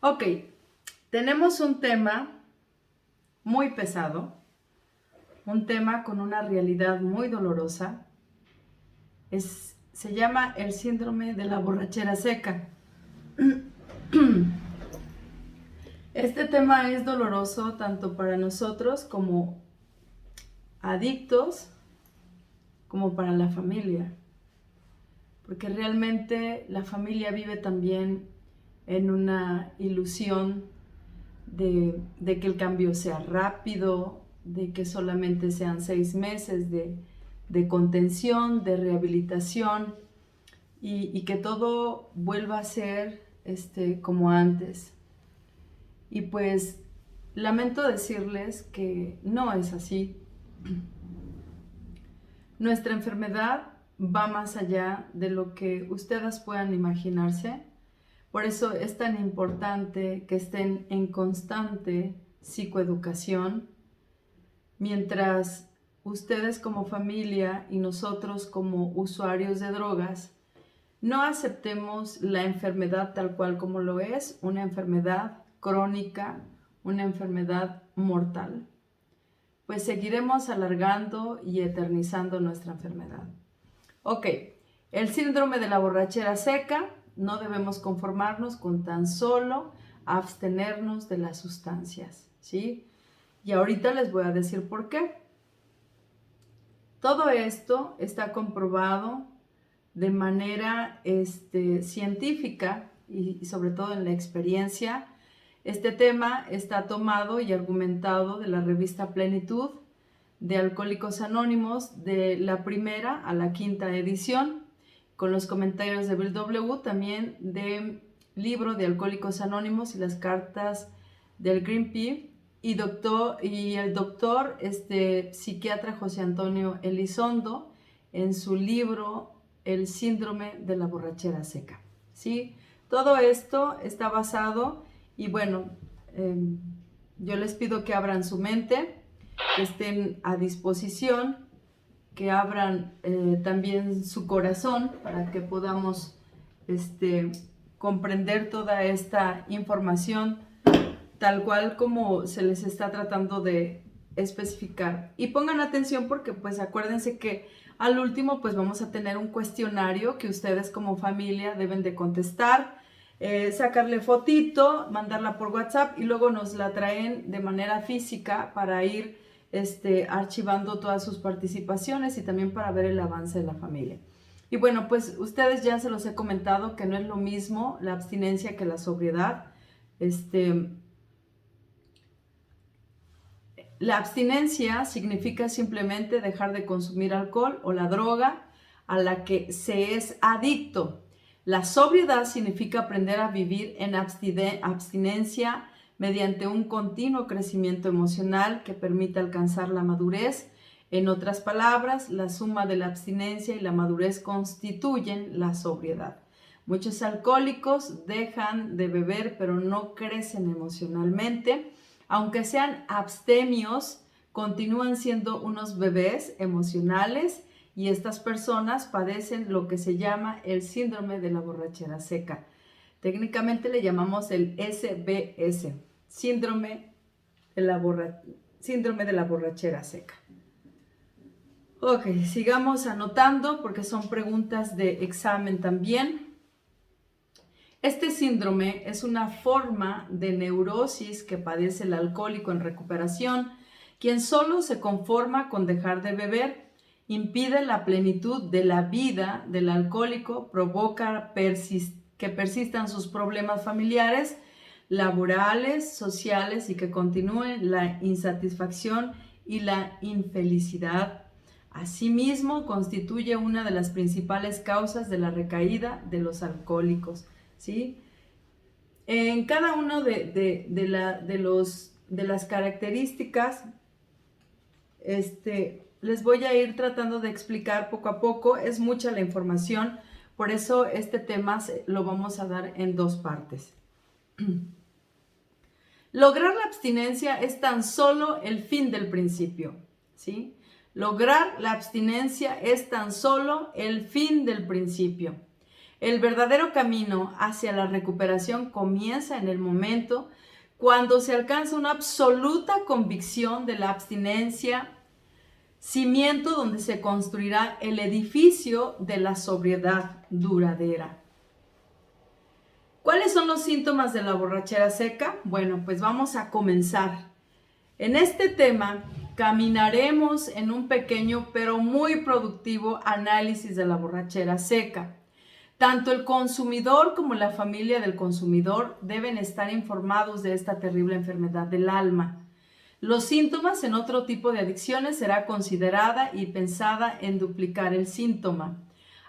Ok, tenemos un tema muy pesado, un tema con una realidad muy dolorosa. Se llama el síndrome de la borrachera seca. Este tema es doloroso tanto para nosotros como adictos, como para la familia, porque realmente la familia vive también en una ilusión de que el cambio sea rápido, de que solamente sean 6 meses de contención, de rehabilitación y que todo vuelva a ser como antes. Y pues lamento decirles que no es así. Nuestra enfermedad va más allá de lo que ustedes puedan imaginarse. Por eso es tan importante que estén en constante psicoeducación, mientras ustedes como familia y nosotros como usuarios de drogas no aceptemos la enfermedad tal cual como lo es, una enfermedad crónica, una enfermedad mortal, pues seguiremos alargando y eternizando nuestra enfermedad. Ok, el síndrome de la borrachera seca, no debemos conformarnos con tan solo abstenernos de las sustancias, ¿sí? Y ahorita les voy a decir por qué. Todo esto está comprobado de manera científica y sobre todo en la experiencia. Este tema está tomado y argumentado de la revista Plenitud de Alcohólicos Anónimos, de la primera a la quinta edición, con los comentarios de Bill W., también del libro de Alcohólicos Anónimos y las cartas del Green Pea, y el doctor psiquiatra José Antonio Elizondo en su libro El síndrome de la borrachera seca. ¿Sí? Todo esto está basado y bueno, yo les pido que abran su mente, que estén a disposición, que abran también su corazón para que podamos comprender toda esta información tal cual como se les está tratando de especificar. Y pongan atención porque pues acuérdense que al último pues vamos a tener un cuestionario que ustedes como familia deben de contestar, sacarle fotito, mandarla por WhatsApp y luego nos la traen de manera física para ir archivando todas sus participaciones y también para ver el avance de la familia. Y bueno, pues ustedes ya se los he comentado que no es lo mismo la abstinencia que la sobriedad. La abstinencia significa simplemente dejar de consumir alcohol o la droga a la que se es adicto. La sobriedad significa aprender a vivir en abstinencia mediante un continuo crecimiento emocional que permita alcanzar la madurez. En otras palabras, la suma de la abstinencia y la madurez constituyen la sobriedad. Muchos alcohólicos dejan de beber pero no crecen emocionalmente. Aunque sean abstemios, continúan siendo unos bebés emocionales y estas personas padecen lo que se llama el síndrome de la borrachera seca. Técnicamente le llamamos el SBS, síndrome de la borrachera seca. Ok, sigamos anotando porque son preguntas de examen también. Este síndrome es una forma de neurosis que padece el alcohólico en recuperación, quien solo se conforma con dejar de beber, impide la plenitud de la vida del alcohólico, provoca que persistan sus problemas familiares, laborales, sociales y que continúe la insatisfacción y la infelicidad. Asimismo, constituye una de las principales causas de la recaída de los alcohólicos. ¿Sí? En cada uno de las características, les voy a ir tratando de explicar poco a poco. Es mucha la información, por eso este tema lo vamos a dar en dos partes. Lograr la abstinencia es tan solo el fin del principio, ¿sí? Lograr la abstinencia es tan solo el fin del principio. El verdadero camino hacia la recuperación comienza en el momento cuando se alcanza una absoluta convicción de la abstinencia, cimiento donde se construirá el edificio de la sobriedad duradera. ¿Cuáles son los síntomas de la borrachera seca? Bueno, pues vamos a comenzar. En este tema caminaremos en un pequeño pero muy productivo análisis de la borrachera seca. Tanto el consumidor como la familia del consumidor deben estar informados de esta terrible enfermedad del alma. Los síntomas en otro tipo de adicciones será considerada y pensada en duplicar el síntoma.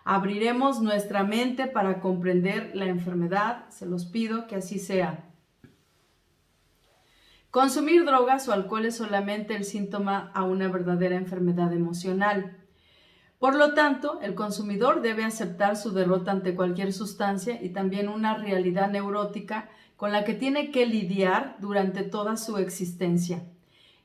Abriremos nuestra mente para comprender la enfermedad, se los pido que así sea. Consumir drogas o alcohol es solamente el síntoma a una verdadera enfermedad emocional. Por lo tanto, el consumidor debe aceptar su derrota ante cualquier sustancia y también una realidad neurótica con la que tiene que lidiar durante toda su existencia.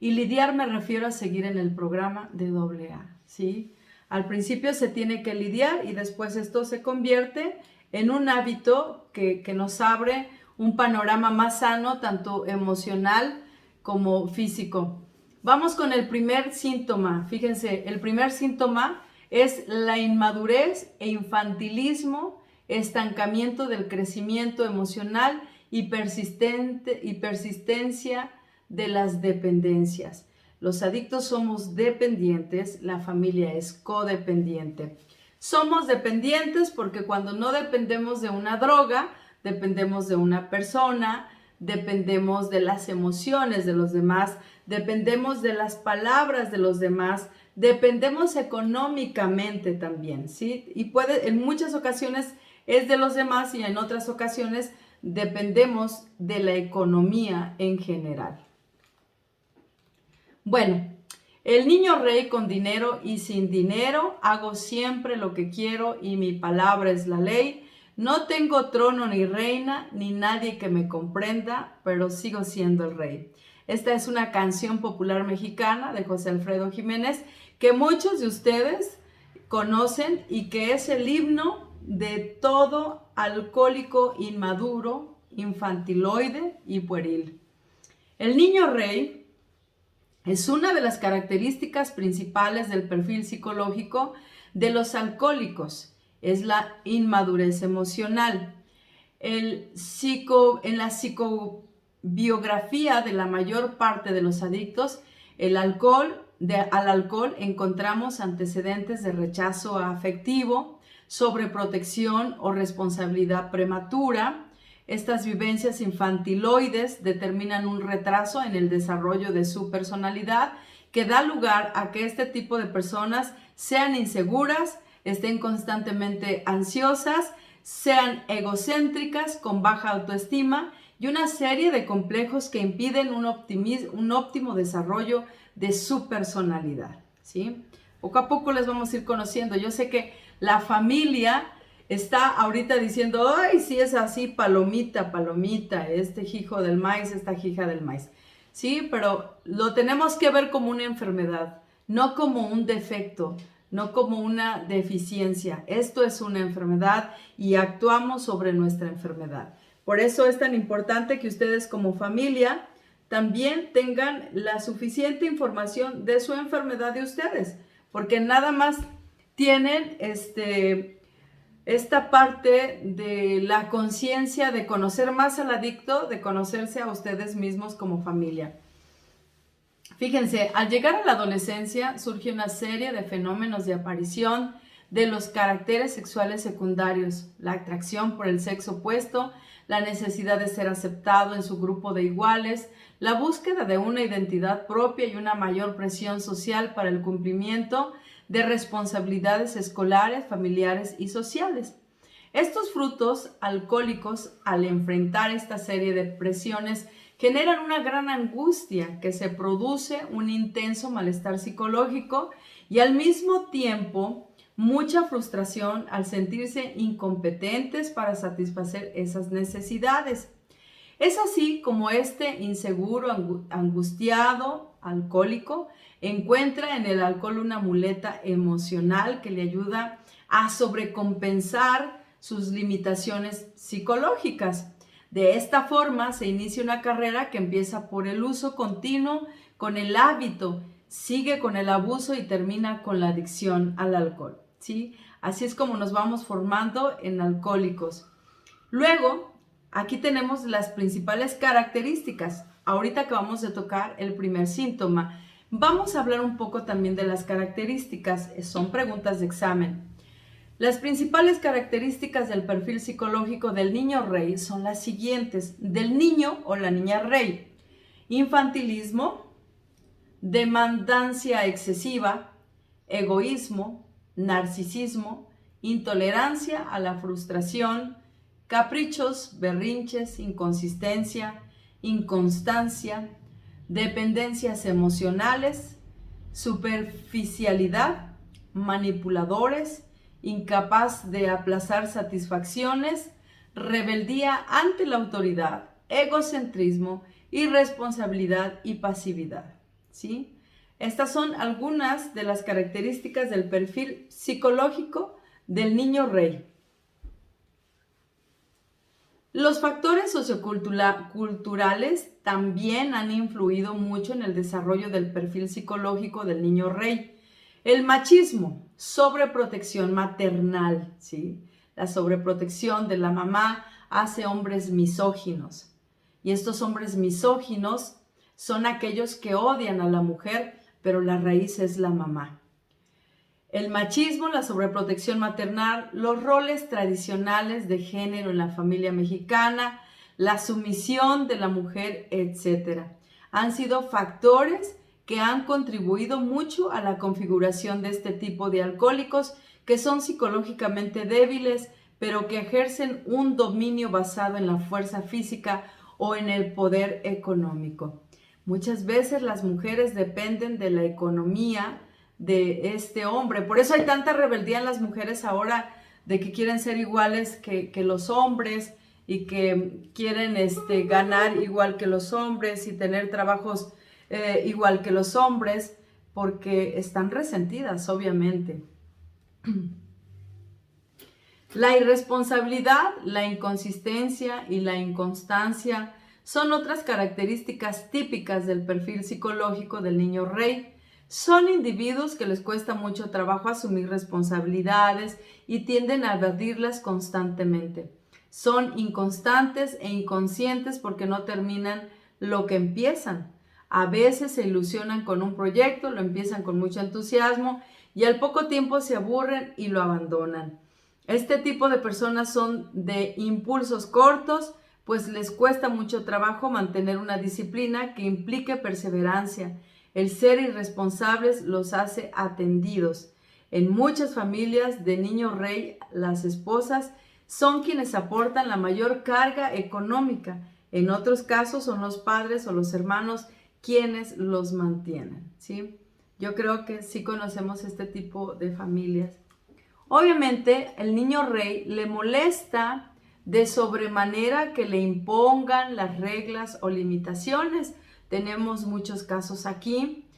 Y lidiar me refiero a seguir en el programa de AA, ¿sí? Al principio se tiene que lidiar y después esto se convierte en un hábito que nos abre un panorama más sano, tanto emocional como físico. Vamos con el primer síntoma. Fíjense, el primer síntoma es la inmadurez e infantilismo, estancamiento del crecimiento emocional y persistencia de las dependencias. Los adictos somos dependientes, la familia es codependiente. Somos dependientes porque cuando no dependemos de una droga, dependemos de una persona, dependemos de las emociones de los demás, dependemos de las palabras de los demás, dependemos económicamente también, ¿sí? Y en muchas ocasiones es de los demás y en otras ocasiones dependemos de la economía en general. Bueno, el niño rey con dinero y sin dinero, hago siempre lo que quiero y mi palabra es la ley. No tengo trono ni reina, ni nadie que me comprenda, pero sigo siendo el rey. Esta es una canción popular mexicana de José Alfredo Jiménez que muchos de ustedes conocen y que es el himno de todo alcohólico inmaduro, infantiloide y pueril. El niño rey es una de las características principales del perfil psicológico de los alcohólicos. Es la inmadurez emocional. En la psicobiografía de la mayor parte de los adictos, al alcohol encontramos antecedentes de rechazo afectivo, sobreprotección o responsabilidad prematura. Estas vivencias infantiloides determinan un retraso en el desarrollo de su personalidad que da lugar a que este tipo de personas sean inseguras, estén constantemente ansiosas, sean egocéntricas, con baja autoestima y una serie de complejos que impiden un óptimo desarrollo de su personalidad, ¿sí? Poco a poco les vamos a ir conociendo. Yo sé que la familia está ahorita diciendo, ay, sí es así, palomita, palomita, este hijo del maíz, esta hija del maíz. Sí, pero lo tenemos que ver como una enfermedad, no como un defecto, no como una deficiencia. Esto es una enfermedad y actuamos sobre nuestra enfermedad. Por eso es tan importante que ustedes como familia también tengan la suficiente información de su enfermedad de ustedes, porque nada más tienen esta parte de la conciencia de conocer más al adicto, de conocerse a ustedes mismos como familia. Fíjense, al llegar a la adolescencia surge una serie de fenómenos de aparición de los caracteres sexuales secundarios, la atracción por el sexo opuesto, la necesidad de ser aceptado en su grupo de iguales, la búsqueda de una identidad propia y una mayor presión social para el cumplimiento de responsabilidades escolares, familiares y sociales. Estos frutos alcohólicos, al enfrentar esta serie de presiones, generan una gran angustia que se produce un intenso malestar psicológico y al mismo tiempo mucha frustración al sentirse incompetentes para satisfacer esas necesidades. Es así como este inseguro, angustiado, alcohólico, encuentra en el alcohol una muleta emocional que le ayuda a sobrecompensar sus limitaciones psicológicas. De esta forma se inicia una carrera que empieza por el uso continuo, con el hábito, sigue con el abuso y termina con la adicción al alcohol, ¿sí? Así es como nos vamos formando en alcohólicos. Luego, aquí tenemos las principales características. Ahorita que vamos a tocar el primer síntoma, vamos a hablar un poco también de las características. Son preguntas de examen. Las principales características del perfil psicológico del niño rey son las siguientes. Del niño o la niña rey: infantilismo, demandancia excesiva, egoísmo, narcisismo, intolerancia a la frustración, caprichos, berrinches, inconsistencia, inconstancia, dependencias emocionales, superficialidad, manipuladores, incapaz de aplazar satisfacciones, rebeldía ante la autoridad, egocentrismo, irresponsabilidad y pasividad, ¿sí? Estas son algunas de las características del perfil psicológico del niño rey. Los factores socioculturales también han influido mucho en el desarrollo del perfil psicológico del niño rey. El machismo, sobreprotección maternal, ¿sí? La sobreprotección de la mamá hace hombres misóginos. Y estos hombres misóginos son aquellos que odian a la mujer, pero la raíz es la mamá. El machismo, la sobreprotección maternal, los roles tradicionales de género en la familia mexicana, la sumisión de la mujer, etc. Han sido factores que han contribuido mucho a la configuración de este tipo de alcohólicos que son psicológicamente débiles, pero que ejercen un dominio basado en la fuerza física o en el poder económico. Muchas veces las mujeres dependen de la economía de este hombre. Por eso hay tanta rebeldía en las mujeres ahora, de que quieren ser iguales que los hombres y que quieren ganar igual que los hombres y tener trabajos igual que los hombres, porque están resentidas, obviamente. La irresponsabilidad, la inconsistencia y la inconstancia son otras características típicas del perfil psicológico del niño rey. Son individuos que les cuesta mucho trabajo asumir responsabilidades y tienden a evadirlas constantemente. Son inconstantes e inconscientes porque no terminan lo que empiezan. A veces se ilusionan con un proyecto, lo empiezan con mucho entusiasmo y al poco tiempo se aburren y lo abandonan. Este tipo de personas son de impulsos cortos, pues les cuesta mucho trabajo mantener una disciplina que implique perseverancia. El ser irresponsables los hace atendidos. En muchas familias de niño rey, las esposas son quienes aportan la mayor carga económica. En otros casos son los padres o los hermanos quienes los mantienen, ¿sí? Yo creo que sí conocemos este tipo de familias. Obviamente, el niño rey le molesta de sobremanera que le impongan las reglas o limitaciones. Tenemos muchos casos aquí.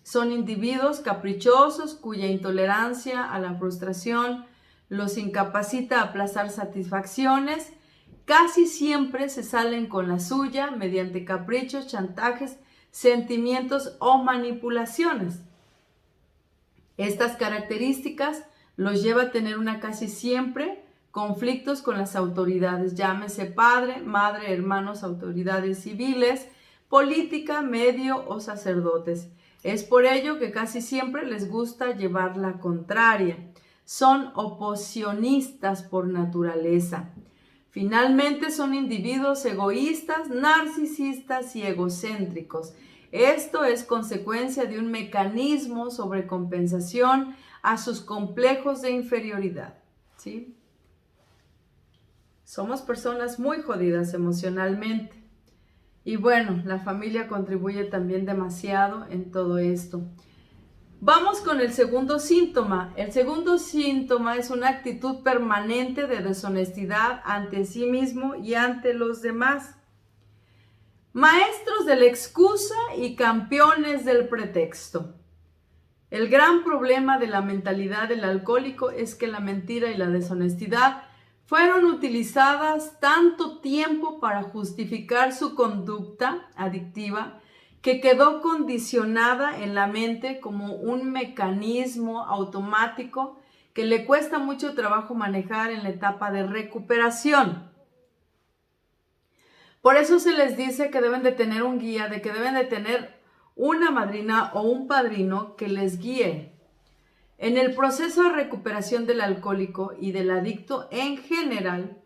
Son individuos caprichosos cuya intolerancia a la frustración los incapacita a aplazar satisfacciones. Casi siempre se salen con la suya mediante caprichos, chantajes, sentimientos o manipulaciones. Estas características los lleva a tener casi siempre conflictos con las autoridades, llámese padre, madre, hermanos, autoridades civiles, política, medio o sacerdotes. Es por ello que casi siempre les gusta llevar la contraria. Son oposicionistas por naturaleza. Finalmente son individuos egoístas, narcisistas y egocéntricos. Esto es consecuencia de un mecanismo sobre compensación a sus complejos de inferioridad, ¿sí? Somos personas muy jodidas emocionalmente. Y bueno, la familia contribuye también demasiado en todo esto. Vamos con el segundo síntoma. El segundo síntoma es una actitud permanente de deshonestidad ante sí mismo y ante los demás. Maestros de la excusa y campeones del pretexto. El gran problema de la mentalidad del alcohólico es que la mentira y la deshonestidad fueron utilizadas tanto tiempo para justificar su conducta adictiva que quedó condicionada en la mente como un mecanismo automático que le cuesta mucho trabajo manejar en la etapa de recuperación. Por eso se les dice que deben de tener un guía, de que deben de tener una madrina o un padrino que les guíe. En el proceso de recuperación del alcohólico y del adicto en general,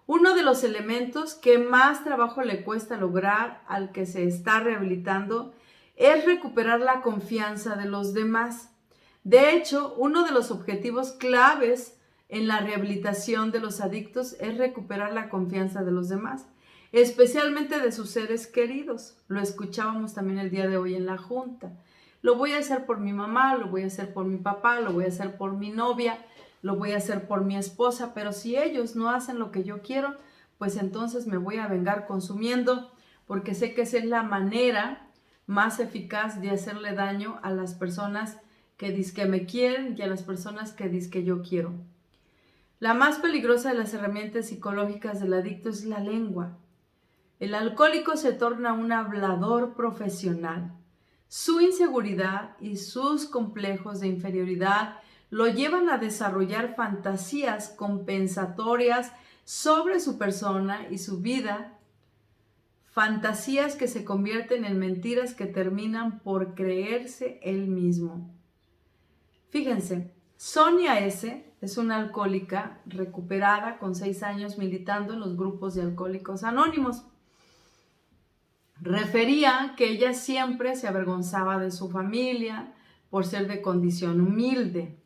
uno de los elementos que más trabajo le cuesta lograr al que se está rehabilitando es recuperar la confianza de los demás. De hecho, uno de los objetivos claves en la rehabilitación de los adictos es recuperar la confianza de los demás, especialmente de sus seres queridos. Lo escuchábamos también el día de hoy en la junta. Lo voy a hacer por mi mamá, lo voy a hacer por mi papá, lo voy a hacer por mi novia, lo voy a hacer por mi esposa, pero si ellos no hacen lo que yo quiero, pues entonces me voy a vengar consumiendo, porque sé que esa es la manera más eficaz de hacerle daño a las personas que dizque me quieren y a las personas que dizque yo quiero. La más peligrosa de las herramientas psicológicas del adicto es la lengua. El alcohólico se torna un hablador profesional. Su inseguridad y sus complejos de inferioridad lo llevan a desarrollar fantasías compensatorias sobre su persona y su vida, fantasías que se convierten en mentiras que terminan por creerse él mismo. Fíjense, Sonia S. es una alcohólica recuperada con 6 años militando en los grupos de alcohólicos anónimos. Refería que ella siempre se avergonzaba de su familia por ser de condición humilde.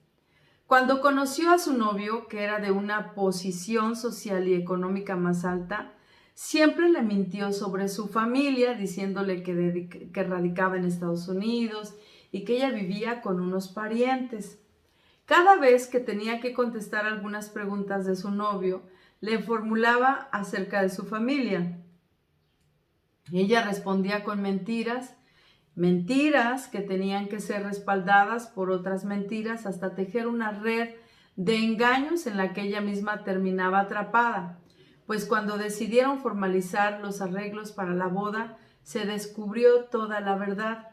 Cuando conoció a su novio, que era de una posición social y económica más alta, siempre le mintió sobre su familia, diciéndole que radicaba en Estados Unidos y que ella vivía con unos parientes. Cada vez que tenía que contestar algunas preguntas de su novio, le formulaba acerca de su familia. Ella respondía con mentiras que tenían que ser respaldadas por otras mentiras hasta tejer una red de engaños en la que ella misma terminaba atrapada. Pues cuando decidieron formalizar los arreglos para la boda, se descubrió toda la verdad.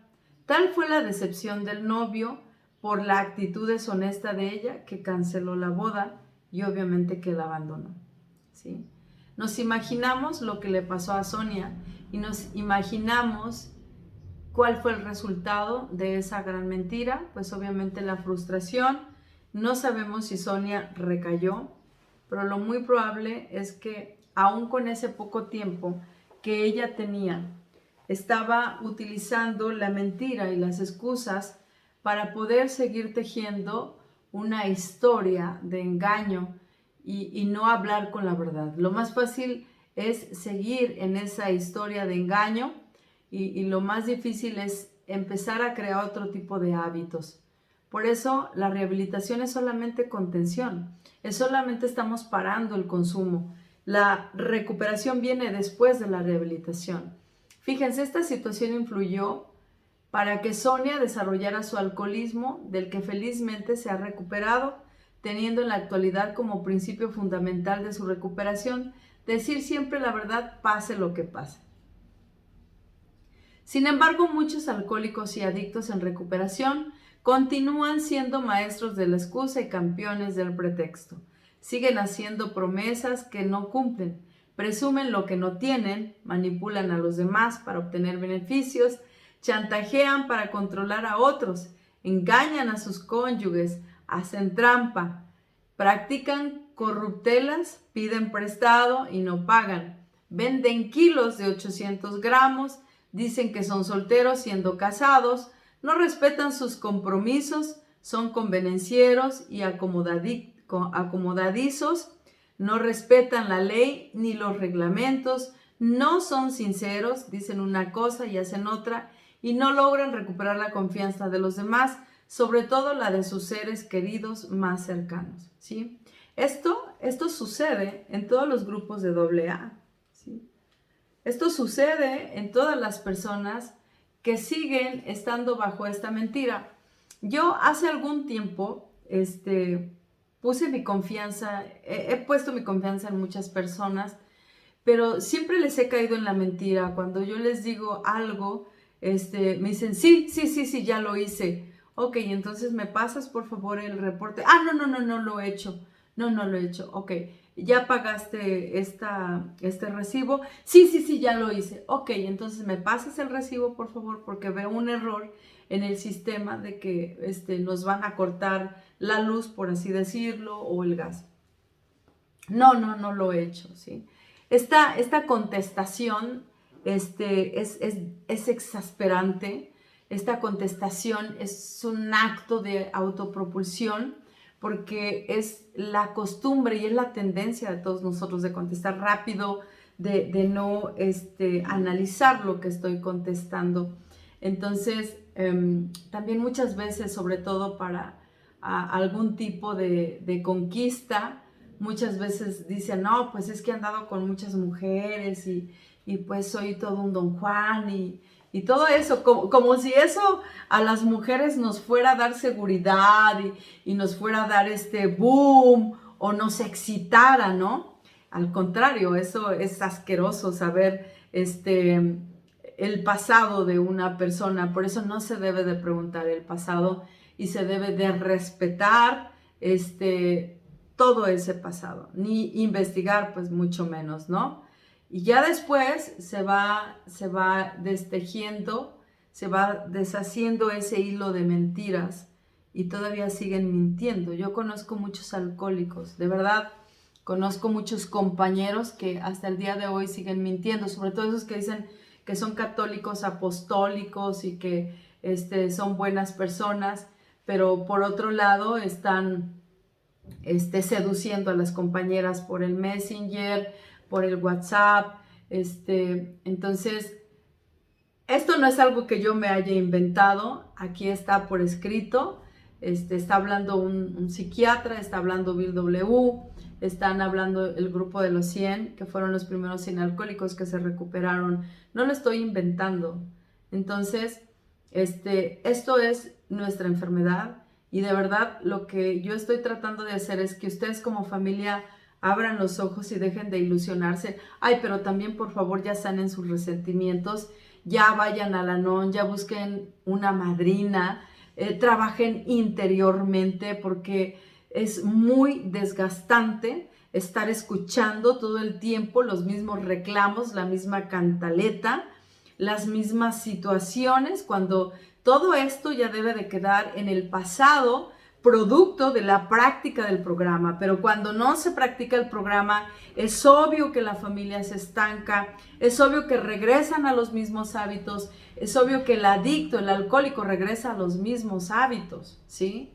Tal fue la decepción del novio por la actitud deshonesta de ella que canceló la boda y obviamente que la abandonó. ¿Sí? Nos imaginamos lo que le pasó a Sonia y nos imaginamos cuál fue el resultado de esa gran mentira. Pues obviamente la frustración. No sabemos si Sonia recayó, pero lo muy probable es que aún con ese poco tiempo que ella tenía, estaba utilizando la mentira y las excusas para poder seguir tejiendo una historia de engaño y no hablar con la verdad. Lo más fácil es seguir en esa historia de engaño y lo más difícil es empezar a crear otro tipo de hábitos. Por eso la rehabilitación es solamente contención, es solamente estamos parando el consumo. La recuperación viene después de la rehabilitación. Fíjense, esta situación influyó para que Sonia desarrollara su alcoholismo, del que felizmente se ha recuperado, teniendo en la actualidad como principio fundamental de su recuperación decir siempre la verdad, pase lo que pase. Sin embargo, muchos alcohólicos y adictos en recuperación continúan siendo maestros de la excusa y campeones del pretexto. Siguen haciendo promesas que no cumplen, presumen lo que no tienen, manipulan a los demás para obtener beneficios, chantajean para controlar a otros, engañan a sus cónyuges, hacen trampa, practican corruptelas, piden prestado y no pagan, venden kilos de 800 gramos, dicen que son solteros siendo casados, no respetan sus compromisos, son convenencieros y acomodadizos, no respetan la ley ni los reglamentos, no son sinceros, dicen una cosa y hacen otra y no logran recuperar la confianza de los demás, sobre todo la de sus seres queridos más cercanos. ¿Sí? Esto sucede en todos los grupos de AA. ¿Sí? Esto sucede en todas las personas que siguen estando bajo esta mentira. yo hace algún tiempo, puse mi confianza, he puesto mi confianza en muchas personas, pero siempre les he caído en la mentira. Cuando yo les digo algo, me dicen, sí, sí, sí, sí, ya lo hice. Ok, entonces me pasas por favor el reporte. Ah, no, no, no, no lo he hecho. No, no lo he hecho. Ok, ¿ya pagaste este recibo? Sí, sí, sí, ya lo hice. Ok, entonces me pasas el recibo por favor, porque veo un error en el sistema de que nos van a cortar la luz, por así decirlo, o el gas. No, no, no lo he hecho, ¿sí? Esta contestación es exasperante. Esta contestación es un acto de autopropulsión porque es la costumbre y es la tendencia de todos nosotros de contestar rápido, de no analizar lo que estoy contestando. Entonces, también muchas veces, sobre todo para algún tipo de conquista, muchas veces dicen, no, pues es que he andado con muchas mujeres y pues soy todo un Don Juan y todo eso, como si eso a las mujeres nos fuera a dar seguridad y nos fuera a dar este boom o nos excitara, ¿no? Al contrario, eso es asqueroso saber el pasado de una persona, por eso no se debe de preguntar el pasado y se debe de respetar todo ese pasado, ni investigar pues mucho menos, ¿no? Y ya después se va destejiendo, se va deshaciendo ese hilo de mentiras y todavía siguen mintiendo. Yo conozco muchos alcohólicos, de verdad, conozco muchos compañeros que hasta el día de hoy siguen mintiendo, sobre todo esos que dicen que son católicos apostólicos y que son buenas personas, pero por otro lado están seduciendo a las compañeras por el Messenger, por el WhatsApp. Entonces, esto no es algo que yo me haya inventado, aquí está por escrito. Está hablando un psiquiatra, está hablando Bill W., están hablando el grupo de los 100, que fueron los primeros 100 alcohólicos que se recuperaron. No lo estoy inventando. Entonces, esto es nuestra enfermedad y de verdad lo que yo estoy tratando de hacer es que ustedes como familia abran los ojos y dejen de ilusionarse. Ay, pero también por favor ya sanen sus resentimientos, ya vayan a la NON, ya busquen una madrina, trabajen interiormente porque es muy desgastante estar escuchando todo el tiempo los mismos reclamos, la misma cantaleta, las mismas situaciones, cuando todo esto ya debe de quedar en el pasado, producto de la práctica del programa. Pero cuando no se practica el programa, es obvio que la familia se estanca, es obvio que regresan a los mismos hábitos, es obvio que el adicto, el alcohólico regresa a los mismos hábitos, ¿sí?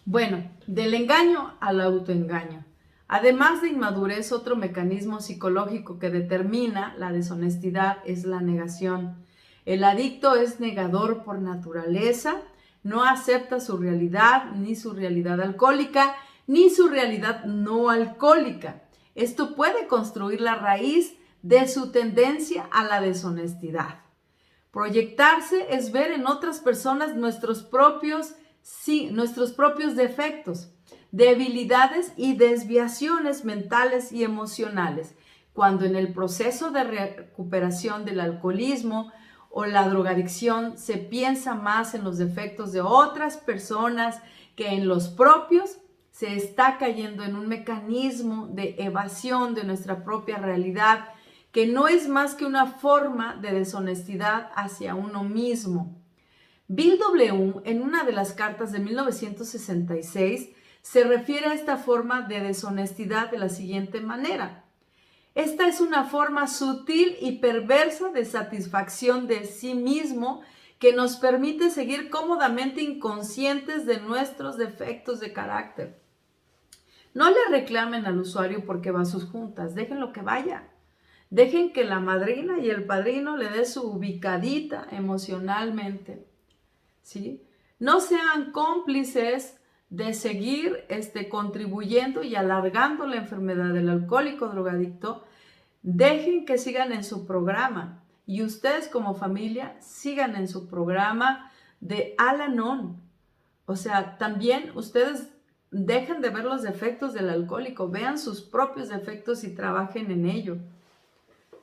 Bueno, del engaño al autoengaño. Además de inmadurez, otro mecanismo psicológico que determina la deshonestidad es la negación. El adicto es negador por naturaleza, no acepta su realidad, ni su realidad alcohólica, ni su realidad no alcohólica. Esto puede construir la raíz de su tendencia a la deshonestidad. Proyectarse es ver en otras personas nuestros propios defectos, debilidades y desviaciones mentales y emocionales. Cuando en el proceso de recuperación del alcoholismo o la drogadicción se piensa más en los defectos de otras personas que en los propios, se está cayendo en un mecanismo de evasión de nuestra propia realidad que no es más que una forma de deshonestidad hacia uno mismo. Bill W., en una de las cartas de 1966, se refiere a esta forma de deshonestidad de la siguiente manera. Esta es una forma sutil y perversa de satisfacción de sí mismo que nos permite seguir cómodamente inconscientes de nuestros defectos de carácter. No le reclamen al usuario porque va a sus juntas, déjenlo que vaya. Dejen que la madrina y el padrino le dé su ubicadita emocionalmente, ¿sí? No sean cómplices de seguir contribuyendo y alargando la enfermedad del alcohólico drogadicto. Dejen que sigan en su programa. y ustedes como familia sigan en su programa de Al-Anon. O sea, también ustedes dejen de ver los defectos del alcohólico, vean sus propios defectos y trabajen en ello.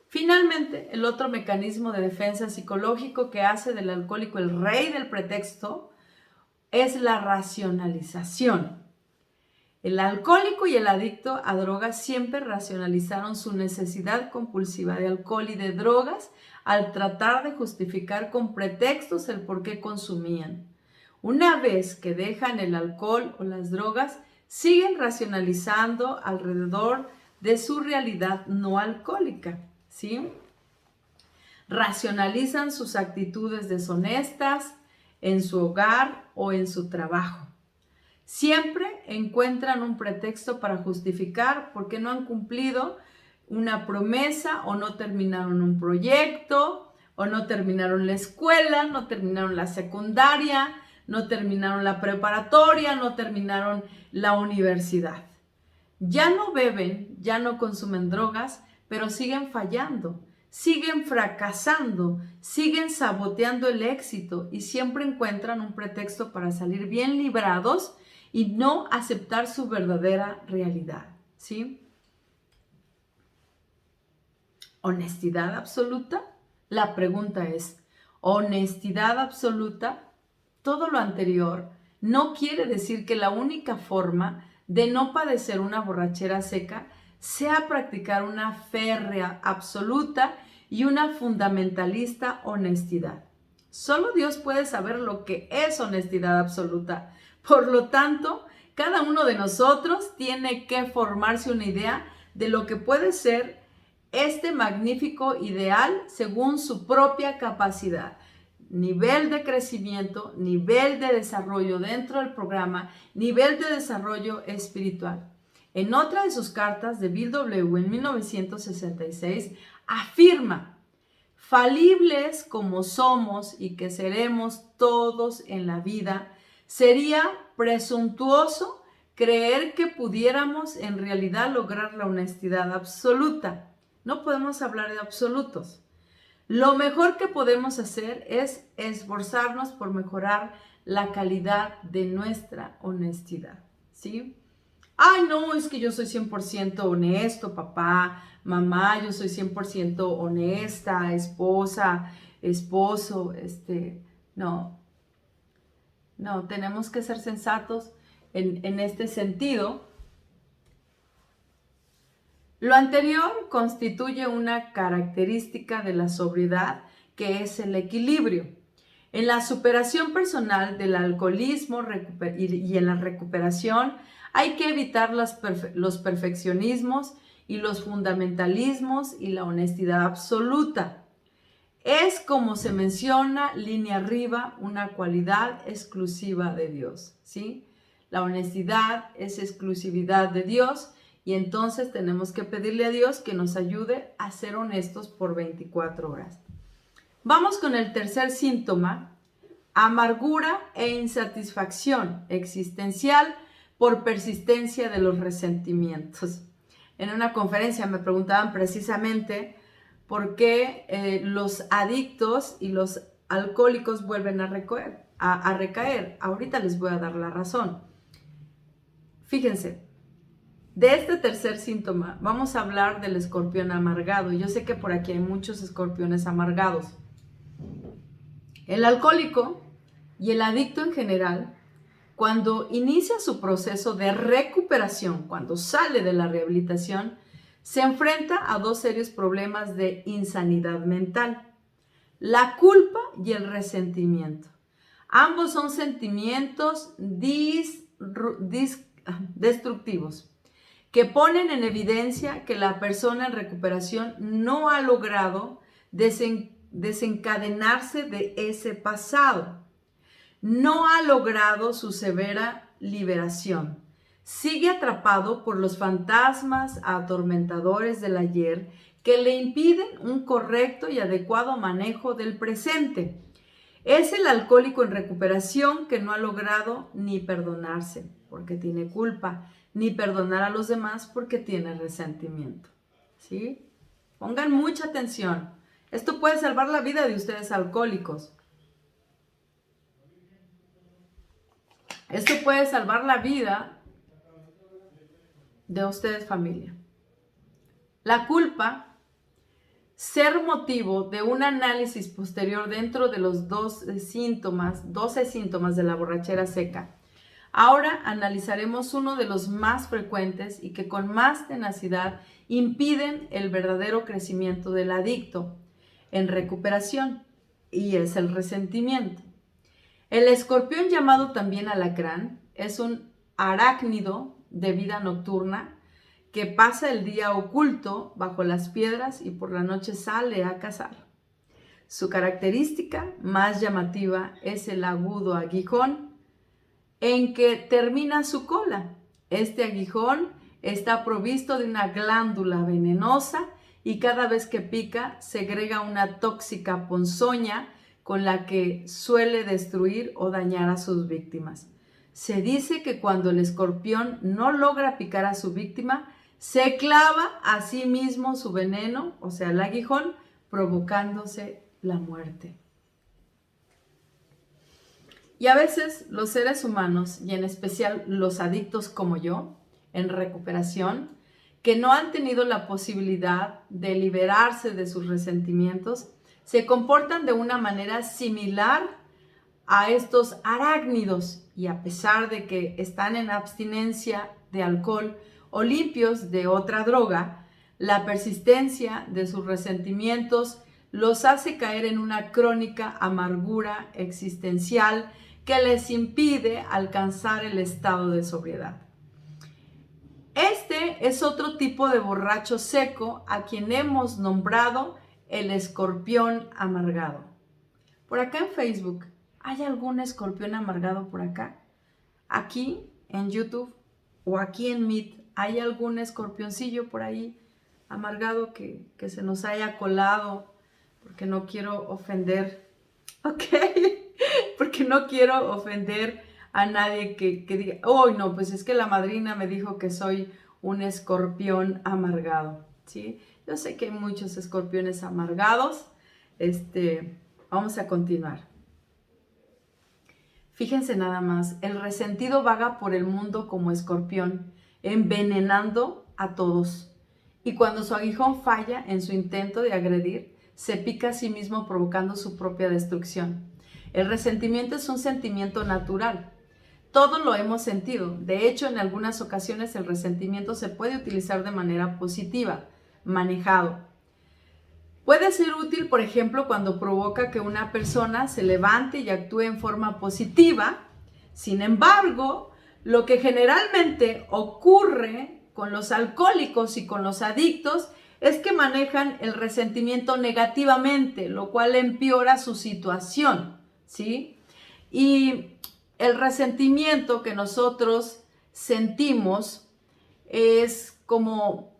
Finalmente, el otro mecanismo de defensa psicológico que hace del alcohólico el rey del pretexto es la racionalización. El alcohólico y el adicto a drogas siempre racionalizaron su necesidad compulsiva de alcohol y de drogas al tratar de justificar con pretextos el por qué consumían. Una vez que dejan el alcohol o las drogas, siguen racionalizando alrededor de su realidad no alcohólica, ¿sí? Racionalizan sus actitudes deshonestas en su hogar o en su trabajo. Siempre encuentran un pretexto para justificar por qué no han cumplido una promesa o no terminaron un proyecto o no terminaron la escuela, no terminaron la secundaria, no terminaron la preparatoria, no terminaron la universidad. Ya no beben, ya no consumen drogas, pero siguen fallando, siguen fracasando, siguen saboteando el éxito y siempre encuentran un pretexto para salir bien librados y no aceptar su verdadera realidad, ¿sí? ¿Honestidad absoluta? La pregunta es, ¿honestidad absoluta? Todo lo anterior no quiere decir que la única forma de no padecer una borrachera seca sea practicar una férrea absoluta y una fundamentalista honestidad. Solo Dios puede saber lo que es honestidad absoluta. Por lo tanto, cada uno de nosotros tiene que formarse una idea de lo que puede ser este magnífico ideal según su propia capacidad, nivel de crecimiento, nivel de desarrollo dentro del programa, nivel de desarrollo espiritual. En otra de sus cartas de Bill W. en 1966 afirma: falibles como somos y que seremos todos en la vida, sería presuntuoso creer que pudiéramos en realidad lograr la honestidad absoluta. No podemos hablar de absolutos. Lo mejor que podemos hacer es esforzarnos por mejorar la calidad de nuestra honestidad, ¿sí? Ay, no, es que yo soy 100% honesto, papá, mamá, yo soy 100% honesta, esposa, esposo, no, tenemos que ser sensatos en este sentido. Lo anterior constituye una característica de la sobriedad, que es el equilibrio. En la superación personal del alcoholismo y en la recuperación hay que evitar los perfeccionismos y los fundamentalismos y la honestidad absoluta. Es, como se menciona línea arriba, una cualidad exclusiva de Dios, ¿sí? La honestidad es exclusividad de Dios. Y entonces tenemos que pedirle a Dios que nos ayude a ser honestos por 24 horas. Vamos con el tercer síntoma: amargura e insatisfacción existencial por persistencia de los resentimientos. En una conferencia me preguntaban precisamente por qué los adictos y los alcohólicos vuelven a recaer. Ahorita les voy a dar la razón. Fíjense. De este tercer síntoma vamos a hablar del escorpión amargado. Yo sé que por aquí hay muchos escorpiones amargados. El alcohólico y el adicto en general, cuando inicia su proceso de recuperación, cuando sale de la rehabilitación, se enfrenta a dos serios problemas de insanidad mental: la culpa y el resentimiento. Ambos son sentimientos destructivos, que ponen en evidencia que la persona en recuperación no ha logrado desencadenarse de ese pasado, no ha logrado su severa liberación, sigue atrapado por los fantasmas atormentadores del ayer que le impiden un correcto y adecuado manejo del presente. Es el alcohólico en recuperación que no ha logrado ni perdonarse porque tiene culpa, ni perdonar a los demás porque tiene resentimiento, ¿sí? Pongan mucha atención. Esto puede salvar la vida de ustedes alcohólicos. Esto puede salvar la vida de ustedes, familia. La culpa, ser motivo de un análisis posterior dentro de los 12 síntomas de la borrachera seca. Ahora analizaremos uno de los más frecuentes y que con más tenacidad impiden el verdadero crecimiento del adicto en recuperación, y es el resentimiento. El escorpión, llamado también alacrán, es un arácnido de vida nocturna que pasa el día oculto bajo las piedras y por la noche sale a cazar. Su característica más llamativa es el agudo aguijón en que termina su cola. Este aguijón está provisto de una glándula venenosa y cada vez que pica segrega una tóxica ponzoña con la que suele destruir o dañar a sus víctimas. Se dice que cuando el escorpión no logra picar a su víctima, se clava a sí mismo su veneno, o sea, el aguijón, provocándose la muerte. Y a veces los seres humanos, y en especial los adictos como yo, en recuperación, que no han tenido la posibilidad de liberarse de sus resentimientos, se comportan de una manera similar a estos arácnidos, y a pesar de que están en abstinencia de alcohol o limpios de otra droga, la persistencia de sus resentimientos los hace caer en una crónica amargura existencial que les impide alcanzar el estado de sobriedad. Este es otro tipo de borracho seco a quien hemos nombrado el escorpión amargado. Por acá en Facebook, ¿hay algún escorpión amargado por acá? Aquí en YouTube o aquí en Meet, ¿hay algún escorpioncillo por ahí amargado que se nos haya colado? Porque no quiero ofender, ¿ok? Porque no quiero ofender a nadie que diga, oh, no, pues es que la madrina me dijo que soy un escorpión amargado, ¿sí? Yo sé que hay muchos escorpiones amargados. Vamos a continuar. Fíjense nada más, el resentido vaga por el mundo como escorpión, envenenando a todos. Y cuando su aguijón falla en su intento de agredir, se pica a sí mismo provocando su propia destrucción. El resentimiento es un sentimiento natural. Todos lo hemos sentido. De hecho, en algunas ocasiones el resentimiento se puede utilizar de manera positiva, manejado. Puede ser útil, por ejemplo, cuando provoca que una persona se levante y actúe en forma positiva. Sin embargo, lo que generalmente ocurre con los alcohólicos y con los adictos es que manejan el resentimiento negativamente, lo cual empeora su situación, ¿sí? Y el resentimiento que nosotros sentimos es como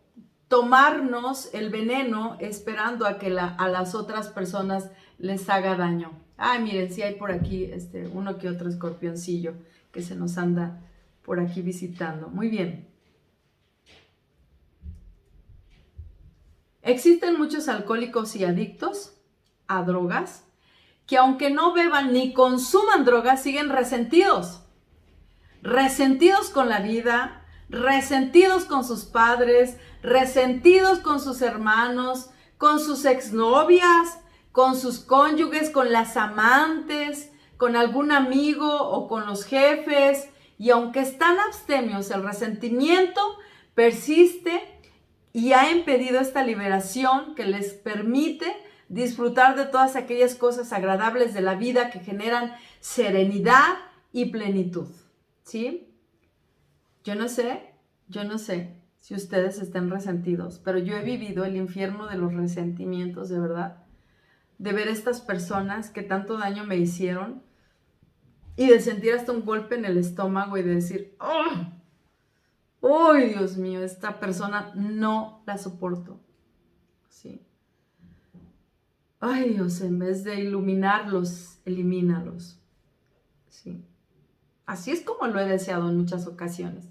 tomarnos el veneno esperando a que a las otras personas les haga daño. Ay, miren, sí hay por aquí uno que otro escorpioncillo que se nos anda por aquí visitando. Muy bien. Existen muchos alcohólicos y adictos a drogas que aunque no beban ni consuman drogas, siguen resentidos. Resentidos con la vida, resentidos con sus padres, resentidos con sus hermanos, con sus exnovias, con sus cónyuges, con las amantes, con algún amigo o con los jefes. Y aunque están abstemios, el resentimiento persiste y ha impedido esta liberación que les permite disfrutar de todas aquellas cosas agradables de la vida que generan serenidad y plenitud, ¿sí? Yo no sé si ustedes estén resentidos, pero yo he vivido el infierno de los resentimientos, de verdad, de ver estas personas que tanto daño me hicieron y de sentir hasta un golpe en el estómago y de decir, ¡oh! ¡Uy, Dios mío! Esta persona no la soporto. ¿Sí? Ay, Dios, en vez de iluminarlos, elimínalos. ¿Sí? Así es como lo he deseado en muchas ocasiones.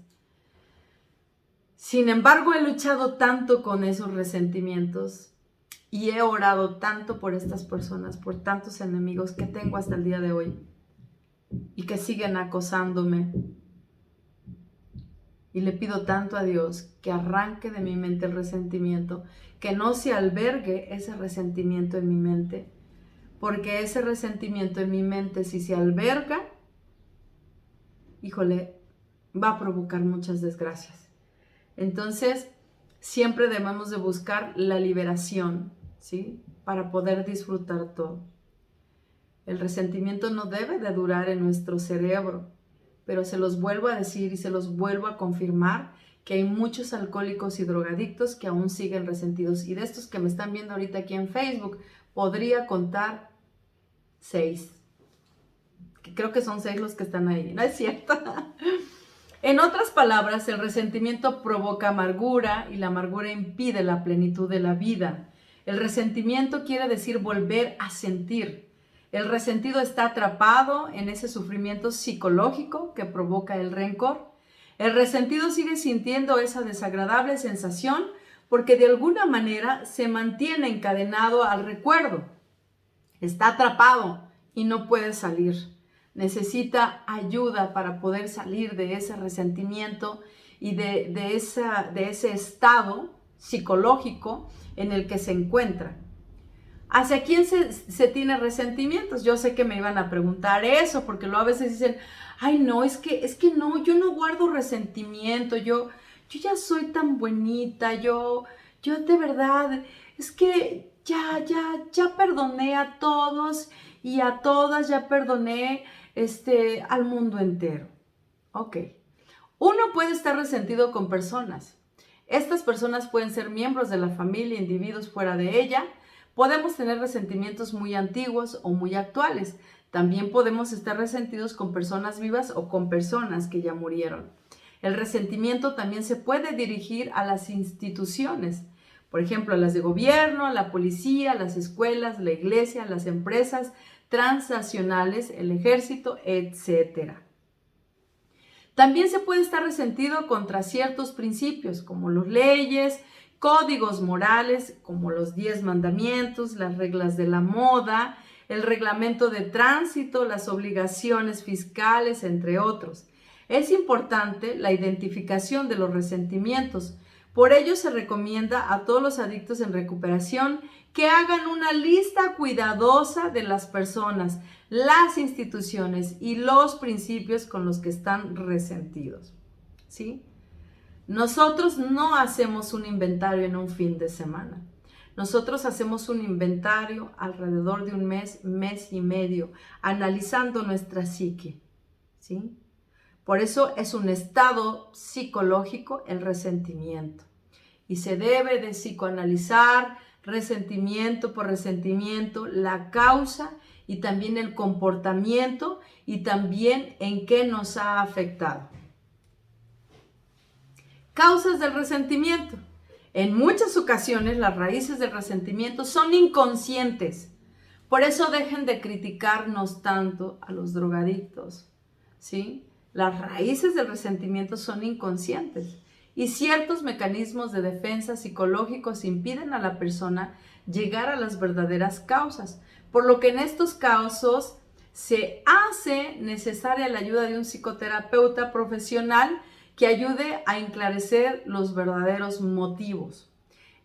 Sin embargo, he luchado tanto con esos resentimientos Y he orado tanto por estas personas, por tantos enemigos que tengo hasta el día de hoy y que siguen acosándome. Y le pido tanto a Dios que arranque de mi mente el resentimiento, que no se albergue ese resentimiento en mi mente, porque ese resentimiento en mi mente, si se alberga, híjole, va a provocar muchas desgracias. Entonces, siempre debemos de buscar la liberación, ¿sí? Para poder disfrutar todo. El resentimiento no debe de durar en nuestro cerebro, pero se los vuelvo a decir y se los vuelvo a confirmar que hay muchos alcohólicos y drogadictos que aún siguen resentidos. Y de estos que me están viendo ahorita aquí en Facebook, podría contar 6. Creo que son 6 los que están ahí, ¿no es cierto? En otras palabras, el resentimiento provoca amargura y la amargura impide la plenitud de la vida. El resentimiento quiere decir volver a sentir. El resentido está atrapado en ese sufrimiento psicológico que provoca el rencor. El resentido sigue sintiendo esa desagradable sensación porque de alguna manera se mantiene encadenado al recuerdo. Está atrapado y no puede salir. Necesita ayuda para poder salir de ese resentimiento y de ese estado psicológico en el que se encuentra. ¿Hacia quién se tiene resentimientos? Yo sé que me iban a preguntar eso, porque luego a veces dicen, ay no, es que no, yo no guardo resentimiento, yo ya soy tan bonita, yo de verdad, es que ya perdoné a todos y a todas, ya perdoné al mundo entero. Ok. Uno puede estar resentido con personas. Estas personas pueden ser miembros de la familia, individuos fuera de ella. Podemos tener resentimientos muy antiguos o muy actuales. También podemos estar resentidos con personas vivas o con personas que ya murieron. El resentimiento también se puede dirigir a las instituciones. Por ejemplo, a las de gobierno, a la policía, a las escuelas, la iglesia, las empresas transnacionales, el ejército, etc. También se puede estar resentido contra ciertos principios, como las leyes, códigos morales, como los 10 mandamientos, las reglas de la moda, el reglamento de tránsito, las obligaciones fiscales, entre otros. Es importante la identificación de los resentimientos. Por ello se recomienda a todos los adictos en recuperación que hagan una lista cuidadosa de las personas, las instituciones y los principios con los que están resentidos, ¿sí? Nosotros no hacemos un inventario en un fin de semana. Nosotros hacemos un inventario alrededor de un mes, mes y medio, analizando nuestra psique, ¿sí? Por eso es un estado psicológico el resentimiento. Y se debe de psicoanalizar resentimiento por resentimiento, la causa y también el comportamiento y también en qué nos ha afectado. Causas del resentimiento. En muchas ocasiones las raíces del resentimiento son inconscientes. Por eso dejen de criticarnos tanto a los drogadictos, ¿sí? Las raíces del resentimiento son inconscientes y ciertos mecanismos de defensa psicológicos impiden a la persona llegar a las verdaderas causas, por lo que en estos casos se hace necesaria la ayuda de un psicoterapeuta profesional que ayude a esclarecer los verdaderos motivos.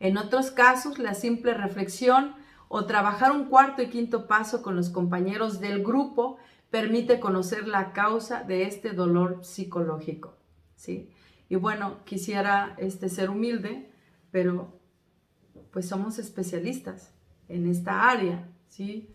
En otros casos, la simple reflexión o trabajar un cuarto y quinto paso con los compañeros del grupo permite conocer la causa de este dolor psicológico, ¿sí? Y bueno, quisiera ser humilde, pero pues somos especialistas en esta área, ¿sí?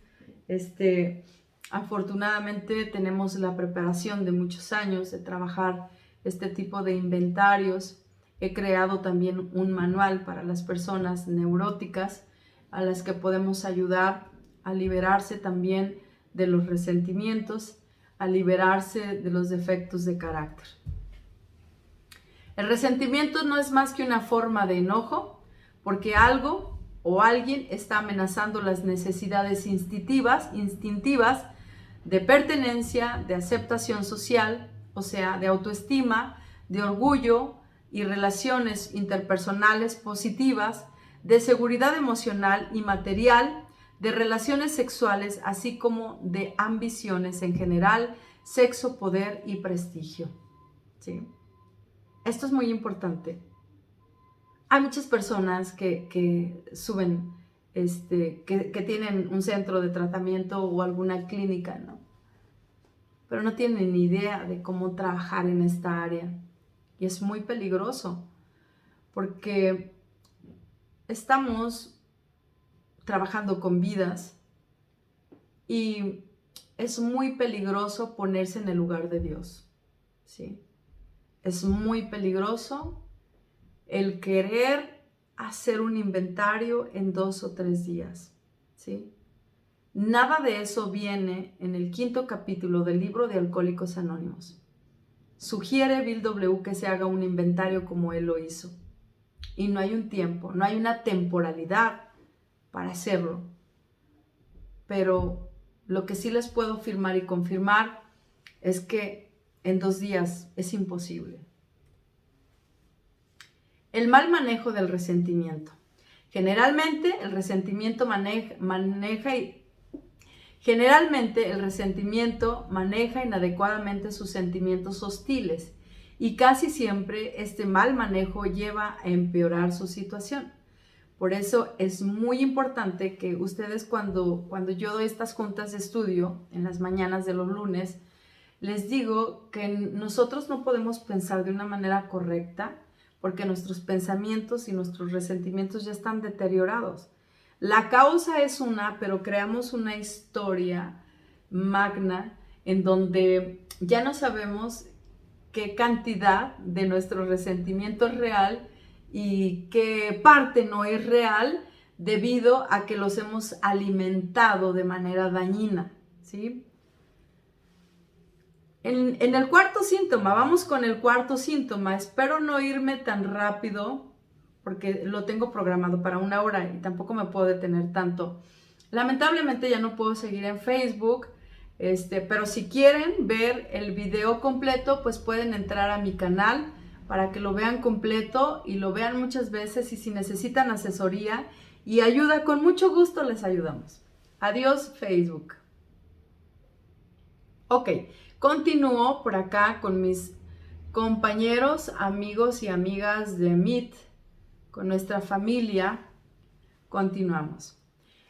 Afortunadamente tenemos la preparación de muchos años de trabajar este tipo de inventarios. He creado también un manual para las personas neuróticas a las que podemos ayudar a liberarse también de los resentimientos, a liberarse de los defectos de carácter. El resentimiento no es más que una forma de enojo porque algo o alguien está amenazando las necesidades instintivas de pertenencia, de aceptación social, o sea, de autoestima, de orgullo y relaciones interpersonales positivas, de seguridad emocional y material, de relaciones sexuales, así como de ambiciones en general, sexo, poder y prestigio. ¿Sí? Esto es muy importante. Hay muchas personas que suben, que tienen un centro de tratamiento o alguna clínica, ¿no? Pero no tienen ni idea de cómo trabajar en esta área. Y es muy peligroso, porque estamos trabajando con vidas y es muy peligroso ponerse en el lugar de Dios, ¿sí? Es muy peligroso el querer hacer un inventario en 2 o 3 días, ¿sí? Nada de eso viene en el 5º capítulo del libro de Alcohólicos Anónimos. Sugiere Bill W. que se haga un inventario como él lo hizo. Y no hay un tiempo, no hay una temporalidad para hacerlo. Pero lo que sí les puedo afirmar y confirmar es que en 2 días es imposible. El mal manejo del resentimiento. Generalmente el resentimiento maneja inadecuadamente sus sentimientos hostiles y casi siempre este mal manejo lleva a empeorar su situación. Por eso es muy importante que ustedes cuando yo doy estas juntas de estudio en las mañanas de los lunes, les digo que nosotros no podemos pensar de una manera correcta porque nuestros pensamientos y nuestros resentimientos ya están deteriorados. La causa es una, pero creamos una historia magna en donde ya no sabemos qué cantidad de nuestro resentimiento es real y qué parte no es real debido a que los hemos alimentado de manera dañina, ¿sí? En el 4º síntoma, vamos con el 4º síntoma. Espero no irme tan rápido porque lo tengo programado para 1 hora y tampoco me puedo detener tanto. Lamentablemente ya no puedo seguir en Facebook, pero si quieren ver el video completo, pues pueden entrar a mi canal para que lo vean completo y lo vean muchas veces, y si necesitan asesoría y ayuda, con mucho gusto les ayudamos. Adiós, Facebook. Ok, continúo por acá con mis compañeros, amigos y amigas de Meet, con nuestra familia. Continuamos.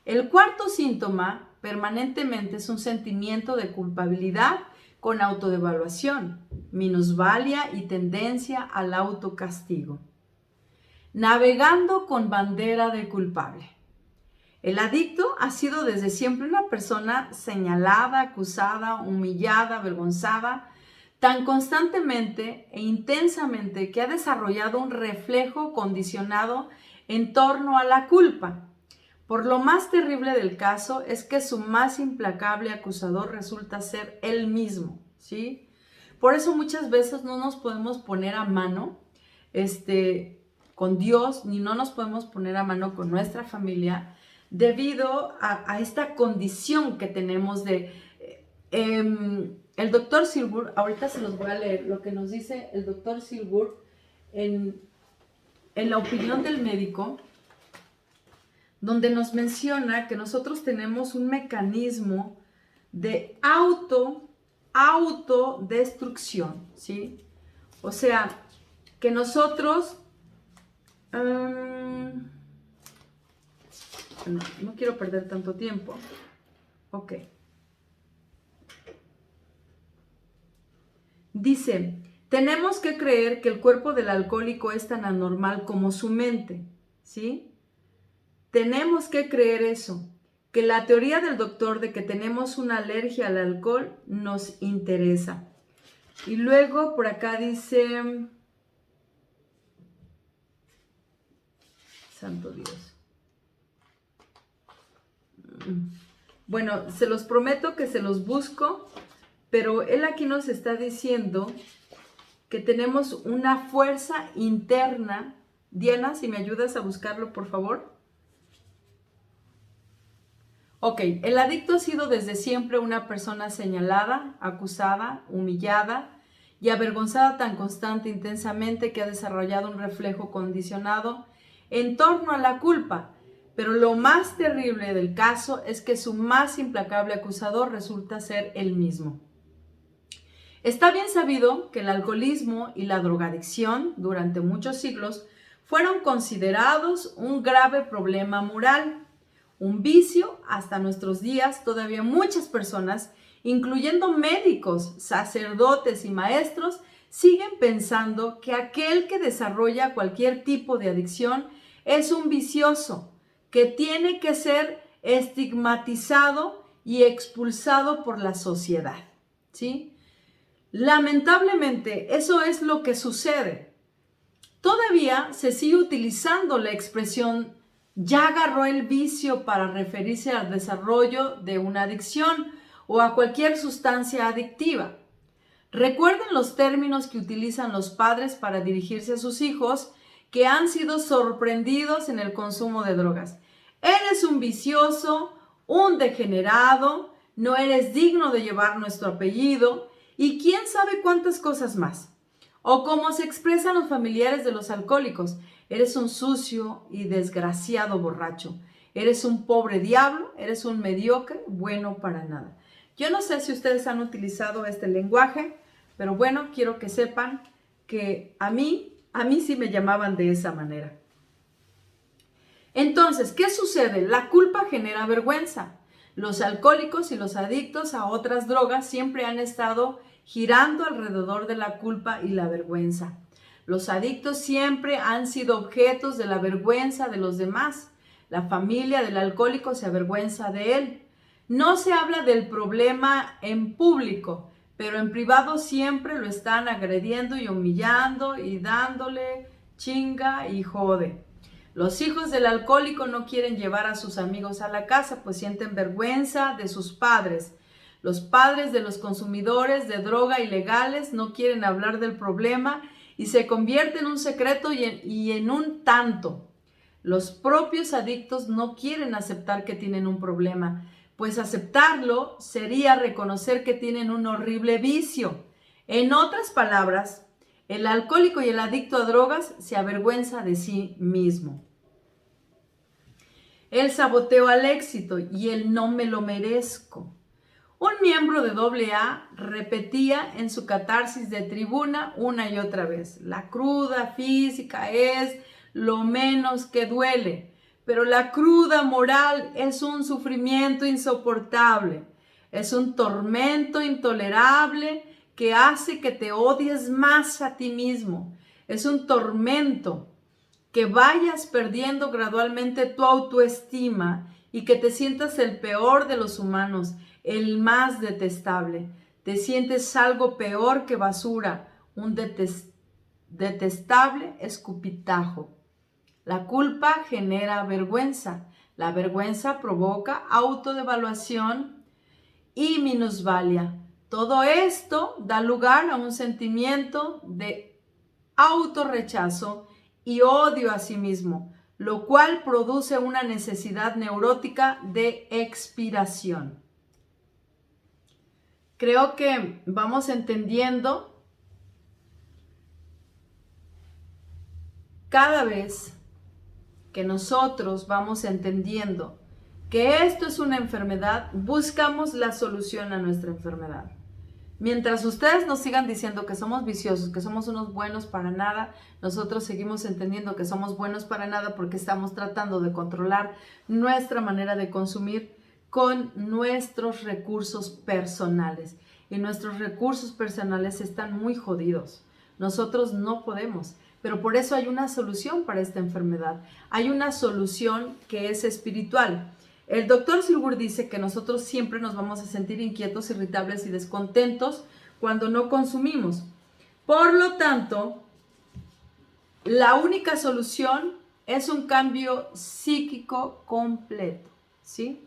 El 4º síntoma permanentemente es un sentimiento de culpabilidad con autodevaluación, minusvalía y tendencia al autocastigo. Navegando con bandera de culpable. El adicto ha sido desde siempre una persona señalada, acusada, humillada, avergonzada, tan constantemente e intensamente que ha desarrollado un reflejo condicionado en torno a la culpa. Por lo más terrible del caso es que su más implacable acusador resulta ser él mismo, ¿sí? Por eso muchas veces no nos podemos poner a mano con Dios, ni no nos podemos poner a mano con nuestra familia, debido a esta condición que tenemos de... el doctor Silver, ahorita se los voy a leer lo que nos dice el doctor Silver en la opinión del médico, donde nos menciona que nosotros tenemos un mecanismo de autodestrucción, ¿sí? O sea, que nosotros... no quiero perder tanto tiempo. Ok. Dice, tenemos que creer que el cuerpo del alcohólico es tan anormal como su mente, ¿sí? Tenemos que creer eso, que la teoría del doctor de que tenemos una alergia al alcohol nos interesa. Y luego por acá dice, santo Dios. Bueno, se los prometo que se los busco, pero él aquí nos está diciendo que tenemos una fuerza interna. Diana, si me ayudas a buscarlo, por favor. Ok, el adicto ha sido desde siempre una persona señalada, acusada, humillada y avergonzada tan constante e intensamente que ha desarrollado un reflejo condicionado en torno a la culpa. Pero lo más terrible del caso es que su más implacable acusador resulta ser él mismo. Está bien sabido que el alcoholismo y la drogadicción durante muchos siglos fueron considerados un grave problema moral, un vicio. Hasta nuestros días todavía muchas personas, incluyendo médicos, sacerdotes y maestros, siguen pensando que aquel que desarrolla cualquier tipo de adicción es un vicioso, que tiene que ser estigmatizado y expulsado por la sociedad, ¿sí? Lamentablemente, eso es lo que sucede. Todavía se sigue utilizando la expresión "ya agarró el vicio" para referirse al desarrollo de una adicción o a cualquier sustancia adictiva. Recuerden los términos que utilizan los padres para dirigirse a sus hijos que han sido sorprendidos en el consumo de drogas. Eres un vicioso, un degenerado, no eres digno de llevar nuestro apellido y quién sabe cuántas cosas más. O como se expresan los familiares de los alcohólicos: eres un sucio y desgraciado borracho, eres un pobre diablo, eres un mediocre, bueno para nada. Yo no sé si ustedes han utilizado este lenguaje, pero bueno, quiero que sepan que a mí sí me llamaban de esa manera. Entonces, ¿qué sucede? La culpa genera vergüenza. Los alcohólicos y los adictos a otras drogas siempre han estado girando alrededor de la culpa y la vergüenza. Los adictos siempre han sido objetos de la vergüenza de los demás. La familia del alcohólico se avergüenza de él. No se habla del problema en público, pero en privado siempre lo están agrediendo y humillando y dándole chinga y jode. Los hijos del alcohólico no quieren llevar a sus amigos a la casa, pues sienten vergüenza de sus padres. Los padres de los consumidores de droga ilegales no quieren hablar del problema y se convierte en un secreto y en un tanto. Los propios adictos no quieren aceptar que tienen un problema, pues aceptarlo sería reconocer que tienen un horrible vicio. En otras palabras, el alcohólico y el adicto a drogas se avergüenza de sí mismo. El saboteo al éxito y el "no me lo merezco". Un miembro de AA repetía en su catarsis de tribuna una y otra vez: la cruda física es lo menos que duele, pero la cruda moral es un sufrimiento insoportable, es un tormento intolerable que hace que te odies más a ti mismo, es un tormento que vayas perdiendo gradualmente tu autoestima y que te sientas el peor de los humanos, el más detestable. Te sientes algo peor que basura, un detestable escupitajo. La culpa genera vergüenza. La vergüenza provoca autodevaluación y minusvalía. Todo esto da lugar a un sentimiento de autorrechazo y odio a sí mismo, lo cual produce una necesidad neurótica de expiración. Creo que vamos entendiendo cada vez que nosotros vamos entendiendo que esto es una enfermedad, buscamos la solución a nuestra enfermedad. Mientras ustedes nos sigan diciendo que somos viciosos, que somos unos buenos para nada, nosotros seguimos entendiendo que somos buenos para nada porque estamos tratando de controlar nuestra manera de consumir con nuestros recursos personales. Y nuestros recursos personales están muy jodidos. Nosotros no podemos. Pero por eso hay una solución para esta enfermedad. Hay una solución que es espiritual. El doctor Silgur dice que nosotros siempre nos vamos a sentir inquietos, irritables y descontentos cuando no consumimos. Por lo tanto, la única solución es un cambio psíquico completo, ¿sí?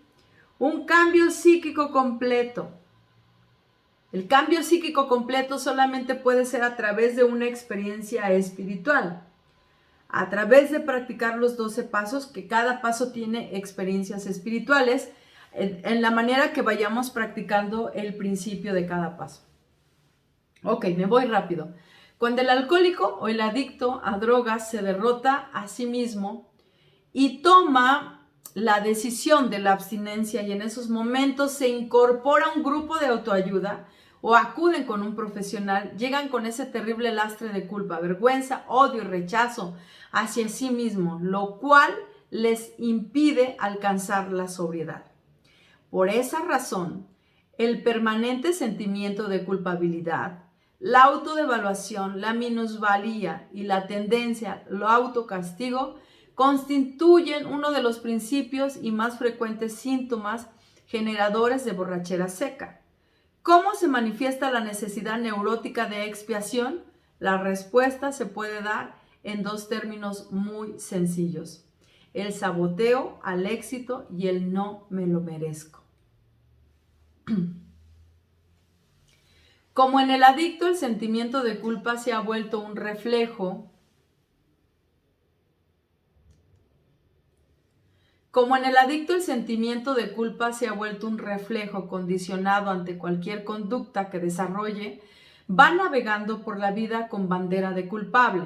Un cambio psíquico completo. El cambio psíquico completo solamente puede ser a través de una experiencia espiritual, a través de practicar los 12 pasos, que cada paso tiene experiencias espirituales, en la manera que vayamos practicando el principio de cada paso. Ok, me voy rápido. Cuando el alcohólico o el adicto a drogas se derrota a sí mismo, y toma la decisión de la abstinencia, y en esos momentos se incorpora a un grupo de autoayuda o acuden con un profesional, llegan con ese terrible lastre de culpa, vergüenza, odio y rechazo hacia sí mismo, lo cual les impide alcanzar la sobriedad. Por esa razón, el permanente sentimiento de culpabilidad, la autodevaluación, la minusvalía y la tendencia al autocastigo constituyen uno de los principios y más frecuentes síntomas generadores de borrachera seca. ¿Cómo se manifiesta la necesidad neurótica de expiación? La respuesta se puede dar en dos términos muy sencillos: el saboteo al éxito y el no me lo merezco. Como en el adicto, el sentimiento de culpa se ha vuelto un reflejo. Como en el adicto, el sentimiento de culpa se ha vuelto un reflejo condicionado ante cualquier conducta que desarrolle, va navegando por la vida con bandera de culpable.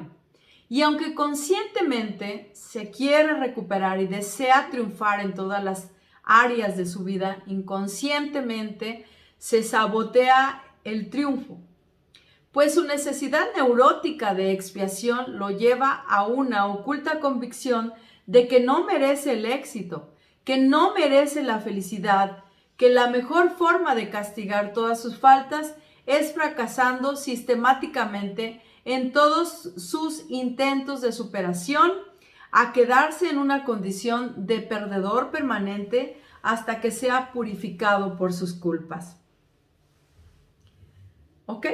Y aunque conscientemente se quiere recuperar y desea triunfar en todas las áreas de su vida, inconscientemente se sabotea el triunfo, pues su necesidad neurótica de expiación lo lleva a una oculta convicción de que no merece el éxito, que no merece la felicidad, que la mejor forma de castigar todas sus faltas es fracasando sistemáticamente en todos sus intentos de superación, a quedarse en una condición de perdedor permanente hasta que sea purificado por sus culpas. ¿Ok?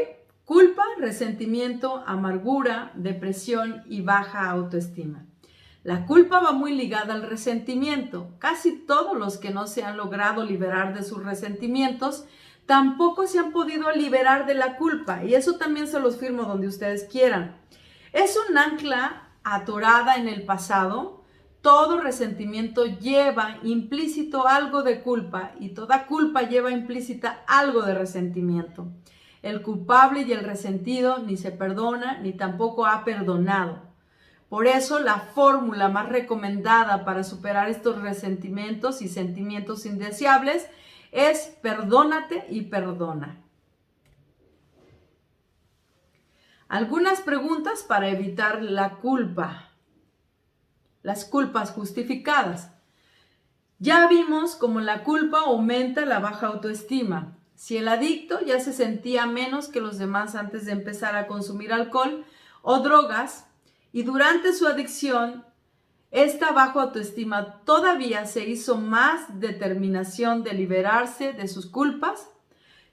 Culpa, resentimiento, amargura, depresión y baja autoestima. La culpa va muy ligada al resentimiento. Casi todos los que no se han logrado liberar de sus resentimientos tampoco se han podido liberar de la culpa, y eso también se los firmo donde ustedes quieran. Es un ancla atorada en el pasado. Todo resentimiento lleva implícito algo de culpa, y toda culpa lleva implícita algo de resentimiento. El culpable y el resentido ni se perdona ni tampoco ha perdonado. Por eso la fórmula más recomendada para superar estos resentimientos y sentimientos indeseables es perdónate y perdona. Algunas preguntas para evitar la culpa. Las culpas justificadas. Ya vimos cómo la culpa aumenta la baja autoestima. Si el adicto ya se sentía menos que los demás antes de empezar a consumir alcohol o drogas, y durante su adicción, esta baja autoestima todavía se hizo más determinación de liberarse de sus culpas.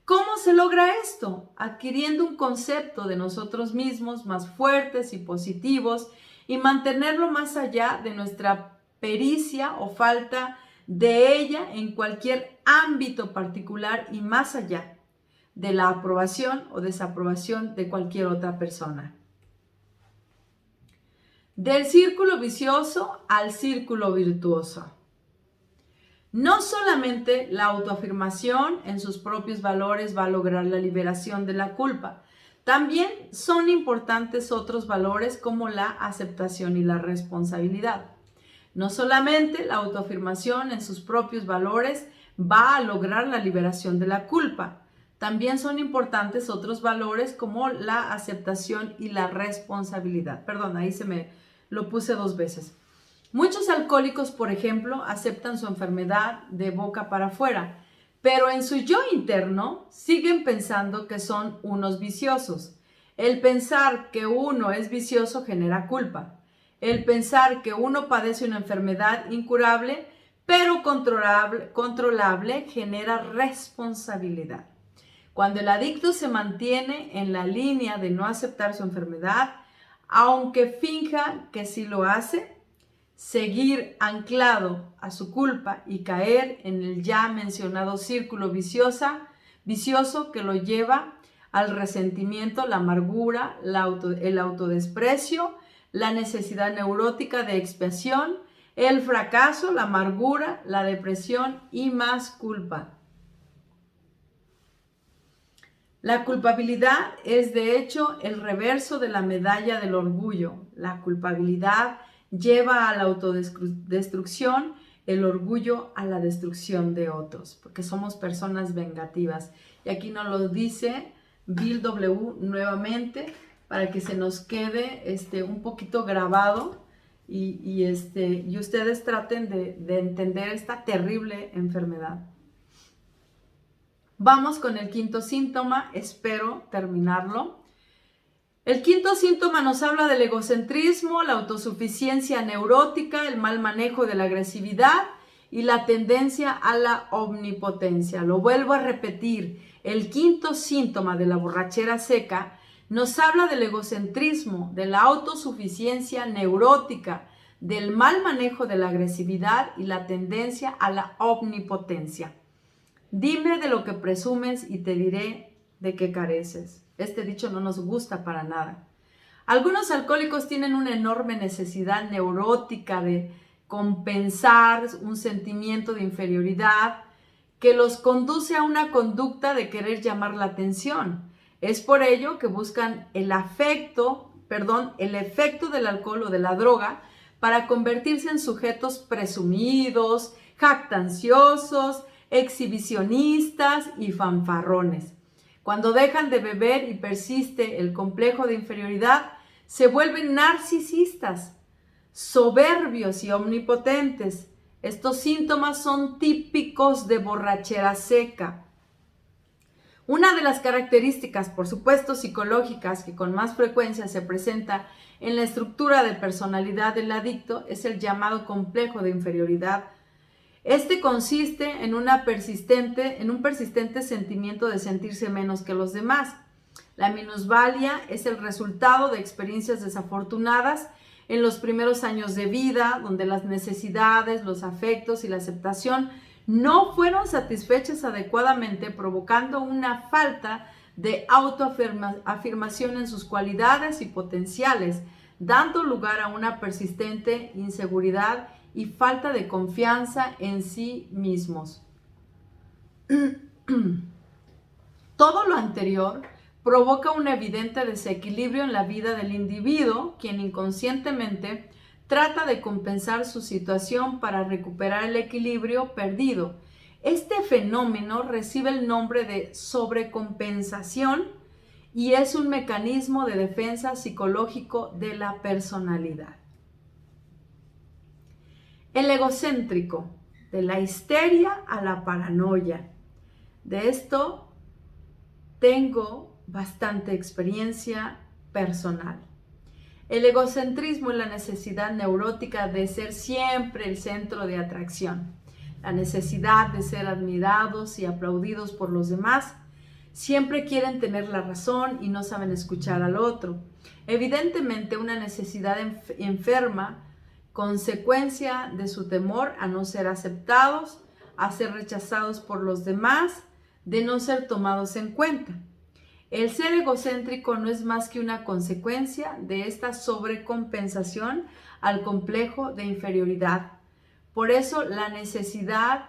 ¿Cómo se logra esto? Adquiriendo un concepto de nosotros mismos más fuertes y positivos, y mantenerlo más allá de nuestra pericia o falta de ella en cualquier ámbito particular, y más allá de la aprobación o desaprobación de cualquier otra persona. Del círculo vicioso al círculo virtuoso. No solamente la autoafirmación en sus propios valores va a lograr la liberación de la culpa, también son importantes otros valores como la aceptación y la responsabilidad. No solamente la autoafirmación en sus propios valores va a lograr la liberación de la culpa, también son importantes otros valores como la aceptación y la responsabilidad. Perdón, ahí lo puse dos veces. Muchos alcohólicos, por ejemplo, aceptan su enfermedad de boca para afuera, pero en su yo interno siguen pensando que son unos viciosos. El pensar que uno es vicioso genera culpa. El pensar que uno padece una enfermedad incurable, pero controlable, genera responsabilidad. Cuando el adicto se mantiene en la línea de no aceptar su enfermedad, aunque finja que sí lo hace, seguir anclado a su culpa y caer en el ya mencionado círculo vicioso que lo lleva al resentimiento, la amargura, el autodesprecio, la necesidad neurótica de expiación, el fracaso, la amargura, la depresión y más culpa. La culpabilidad es de hecho el reverso de la medalla del orgullo. La culpabilidad lleva a la autodestrucción, el orgullo a la destrucción de otros, porque somos personas vengativas. Y aquí nos lo dice Bill W. nuevamente, para que se nos quede un poquito grabado y ustedes traten de entender esta terrible enfermedad. Vamos con el quinto síntoma, espero terminarlo. El quinto síntoma nos habla del egocentrismo, la autosuficiencia neurótica, el mal manejo de la agresividad y la tendencia a la omnipotencia. Lo vuelvo a repetir, el quinto síntoma de la borrachera seca nos habla del egocentrismo, de la autosuficiencia neurótica, del mal manejo de la agresividad y la tendencia a la omnipotencia. Dime de lo que presumes y te diré de qué careces. Este dicho no nos gusta para nada. Algunos alcohólicos tienen una enorme necesidad neurótica de compensar un sentimiento de inferioridad que los conduce a una conducta de querer llamar la atención. Es por ello que buscan el efecto del alcohol o de la droga para convertirse en sujetos presumidos, jactanciosos, exhibicionistas y fanfarrones. Cuando dejan de beber y persiste el complejo de inferioridad, se vuelven narcisistas, soberbios y omnipotentes. Estos síntomas son típicos de borrachera seca. Una de las características, por supuesto, psicológicas que con más frecuencia se presenta en la estructura de personalidad del adicto es el llamado complejo de inferioridad. Este consiste en un persistente sentimiento de sentirse menos que los demás. La minusvalía es el resultado de experiencias desafortunadas en los primeros años de vida, donde las necesidades, los afectos y la aceptación no fueron satisfechas adecuadamente, provocando una falta de autoafirmación en sus cualidades y potenciales, dando lugar a una persistente inseguridad y falta de confianza en sí mismos. Todo lo anterior provoca un evidente desequilibrio en la vida del individuo, quien inconscientemente trata de compensar su situación para recuperar el equilibrio perdido. Este fenómeno recibe el nombre de sobrecompensación y es un mecanismo de defensa psicológico de la personalidad. El egocéntrico, de la histeria a la paranoia. De esto tengo bastante experiencia personal. El egocentrismo es la necesidad neurótica de ser siempre el centro de atracción, la necesidad de ser admirados y aplaudidos por los demás. Siempre quieren tener la razón y no saben escuchar al otro. Evidentemente, una necesidad enferma, consecuencia de su temor a no ser aceptados, a ser rechazados por los demás, de no ser tomados en cuenta. El ser egocéntrico no es más que una consecuencia de esta sobrecompensación al complejo de inferioridad. Por eso la necesidad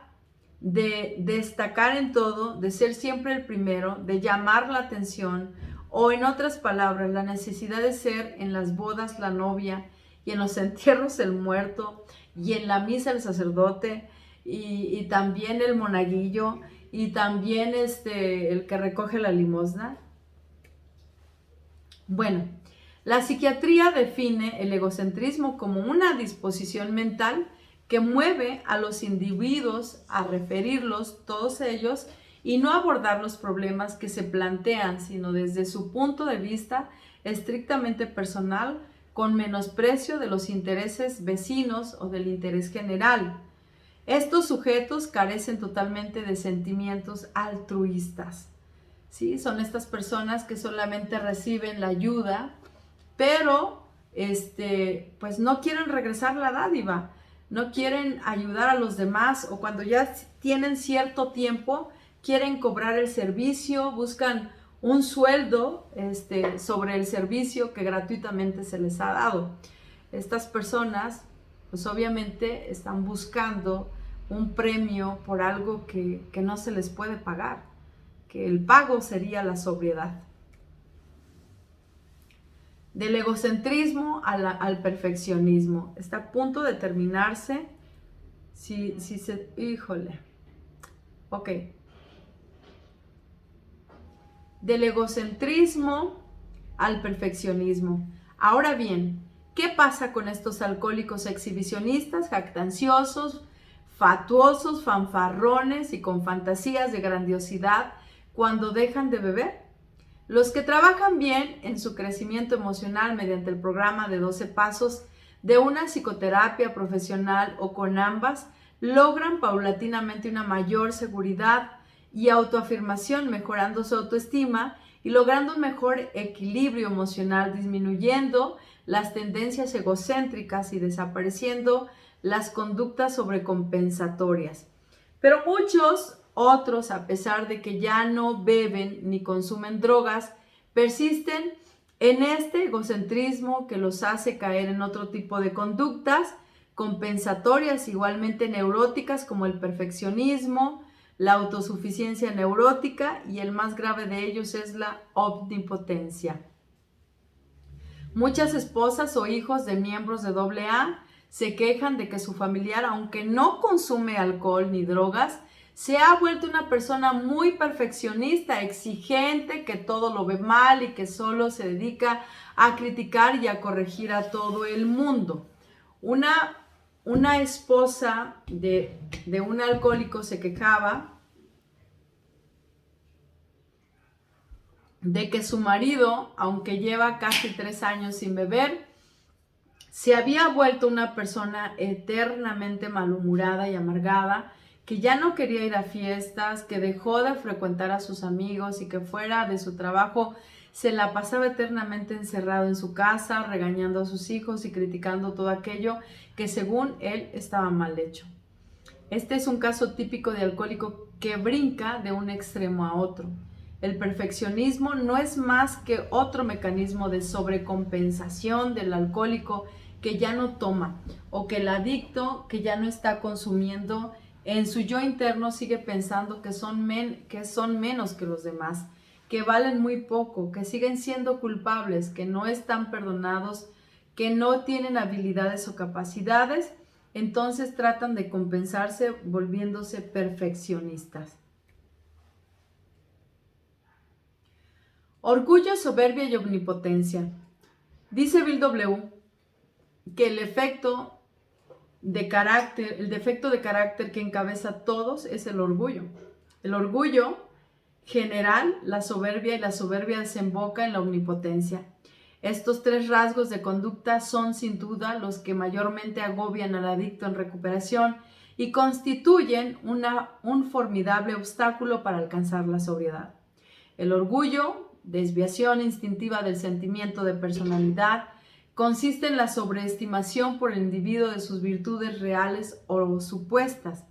de destacar en todo, de ser siempre el primero, de llamar la atención, o en otras palabras, la necesidad de ser en las bodas la novia y en los entierros el muerto y en la misa el sacerdote y también el monaguillo y también el que recoge la limosna. Bueno, la psiquiatría define el egocentrismo como una disposición mental que mueve a los individuos a referirlos, todos ellos, y no abordar los problemas que se plantean, sino desde su punto de vista estrictamente personal, con menosprecio de los intereses vecinos o del interés general. Estos sujetos carecen totalmente de sentimientos altruistas. ¿Sí? Son estas personas que solamente reciben la ayuda, pero pues no quieren regresar la dádiva, no quieren ayudar a los demás, o cuando ya tienen cierto tiempo, quieren cobrar el servicio, buscan un sueldo sobre el servicio que gratuitamente se les ha dado. Estas personas, pues obviamente están buscando un premio por algo que no se les puede pagar, que el pago sería la sobriedad. Del egocentrismo al perfeccionismo. Está a punto de terminarse. Híjole. Ok. Del egocentrismo al perfeccionismo. Ahora bien, ¿qué pasa con estos alcohólicos exhibicionistas, jactanciosos, fatuosos, fanfarrones y con fantasías de grandiosidad cuando dejan de beber? Los que trabajan bien en su crecimiento emocional mediante el programa de 12 pasos de una psicoterapia profesional o con ambas, logran paulatinamente una mayor seguridad y autoafirmación, mejorando su autoestima y logrando un mejor equilibrio emocional, disminuyendo las tendencias egocéntricas y desapareciendo las conductas sobrecompensatorias. Pero muchos otros, a pesar de que ya no beben ni consumen drogas, persisten en este egocentrismo que los hace caer en otro tipo de conductas compensatorias igualmente neuróticas como el perfeccionismo, la autosuficiencia neurótica y el más grave de ellos es la omnipotencia. Muchas esposas o hijos de miembros de AA se quejan de que su familiar, aunque no consume alcohol ni drogas, se ha vuelto una persona muy perfeccionista, exigente, que todo lo ve mal y que solo se dedica a criticar y a corregir a todo el mundo. Una esposa de un alcohólico se quejaba de que su marido, aunque lleva casi 3 años sin beber, se había vuelto una persona eternamente malhumorada y amargada, que ya no quería ir a fiestas, que dejó de frecuentar a sus amigos y que fuera de su trabajo se la pasaba eternamente encerrado en su casa, regañando a sus hijos y criticando todo aquello que según él estaba mal hecho. Este es un caso típico de alcohólico que brinca de un extremo a otro. El perfeccionismo no es más que otro mecanismo de sobrecompensación del alcohólico que ya no toma, o que el adicto que ya no está consumiendo en su yo interno sigue pensando que son menos que los demás, que valen muy poco, que siguen siendo culpables, que no están perdonados, que no tienen habilidades o capacidades. Entonces tratan de compensarse volviéndose perfeccionistas. Orgullo, soberbia y omnipotencia. Dice Bill W. que el defecto de carácter que encabeza a todos es el orgullo. El orgullo general, la soberbia, y la soberbia desemboca en la omnipotencia. Estos 3 rasgos de conducta son sin duda los que mayormente agobian al adicto en recuperación y constituyen un formidable obstáculo para alcanzar la sobriedad. El orgullo, desviación instintiva del sentimiento de personalidad, consiste en la sobreestimación por el individuo de sus virtudes reales o supuestas.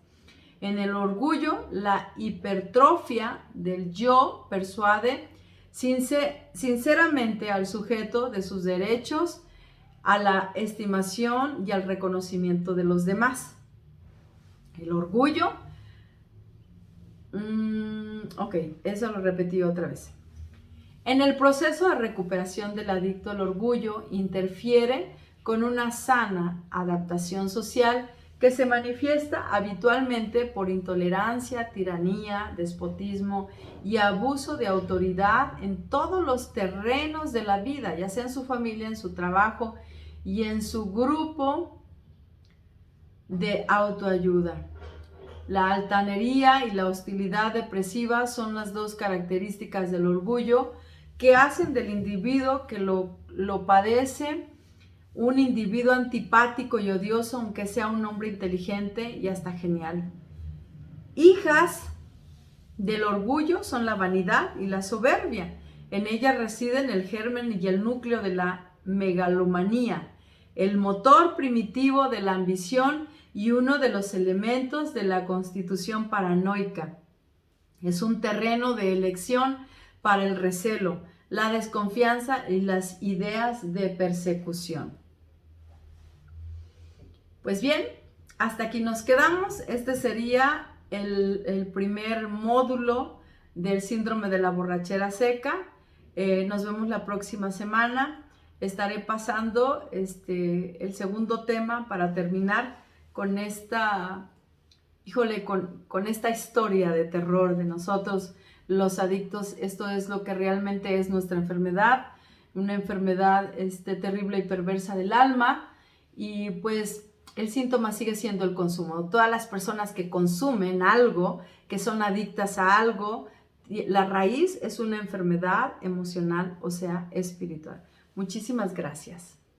En el orgullo, la hipertrofia del yo persuade sinceramente al sujeto de sus derechos, a la estimación y al reconocimiento de los demás. El orgullo, eso lo repetí otra vez. En el proceso de recuperación del adicto, el orgullo interfiere con una sana adaptación social que se manifiesta habitualmente por intolerancia, tiranía, despotismo y abuso de autoridad en todos los terrenos de la vida, ya sea en su familia, en su trabajo y en su grupo de autoayuda. La altanería y la hostilidad depresiva son las 2 características del orgullo que hacen del individuo que lo padece un individuo antipático y odioso, aunque sea un hombre inteligente y hasta genial. Hijas del orgullo son la vanidad y la soberbia. En ella residen el germen y el núcleo de la megalomanía, el motor primitivo de la ambición y uno de los elementos de la constitución paranoica. Es un terreno de elección para el recelo, la desconfianza y las ideas de persecución. Pues bien, hasta aquí nos quedamos. Este sería el primer módulo del síndrome de la borrachera seca. Nos vemos la próxima semana. estaré pasando el segundo tema para terminar con esta, híjole, con esta historia de terror de nosotros, los adictos. Esto es lo que realmente es nuestra enfermedad, una enfermedad terrible y perversa del alma, y pues el síntoma sigue siendo el consumo. Todas las personas que consumen algo, que son adictas a algo, la raíz es una enfermedad emocional, o sea, espiritual. Muchísimas gracias.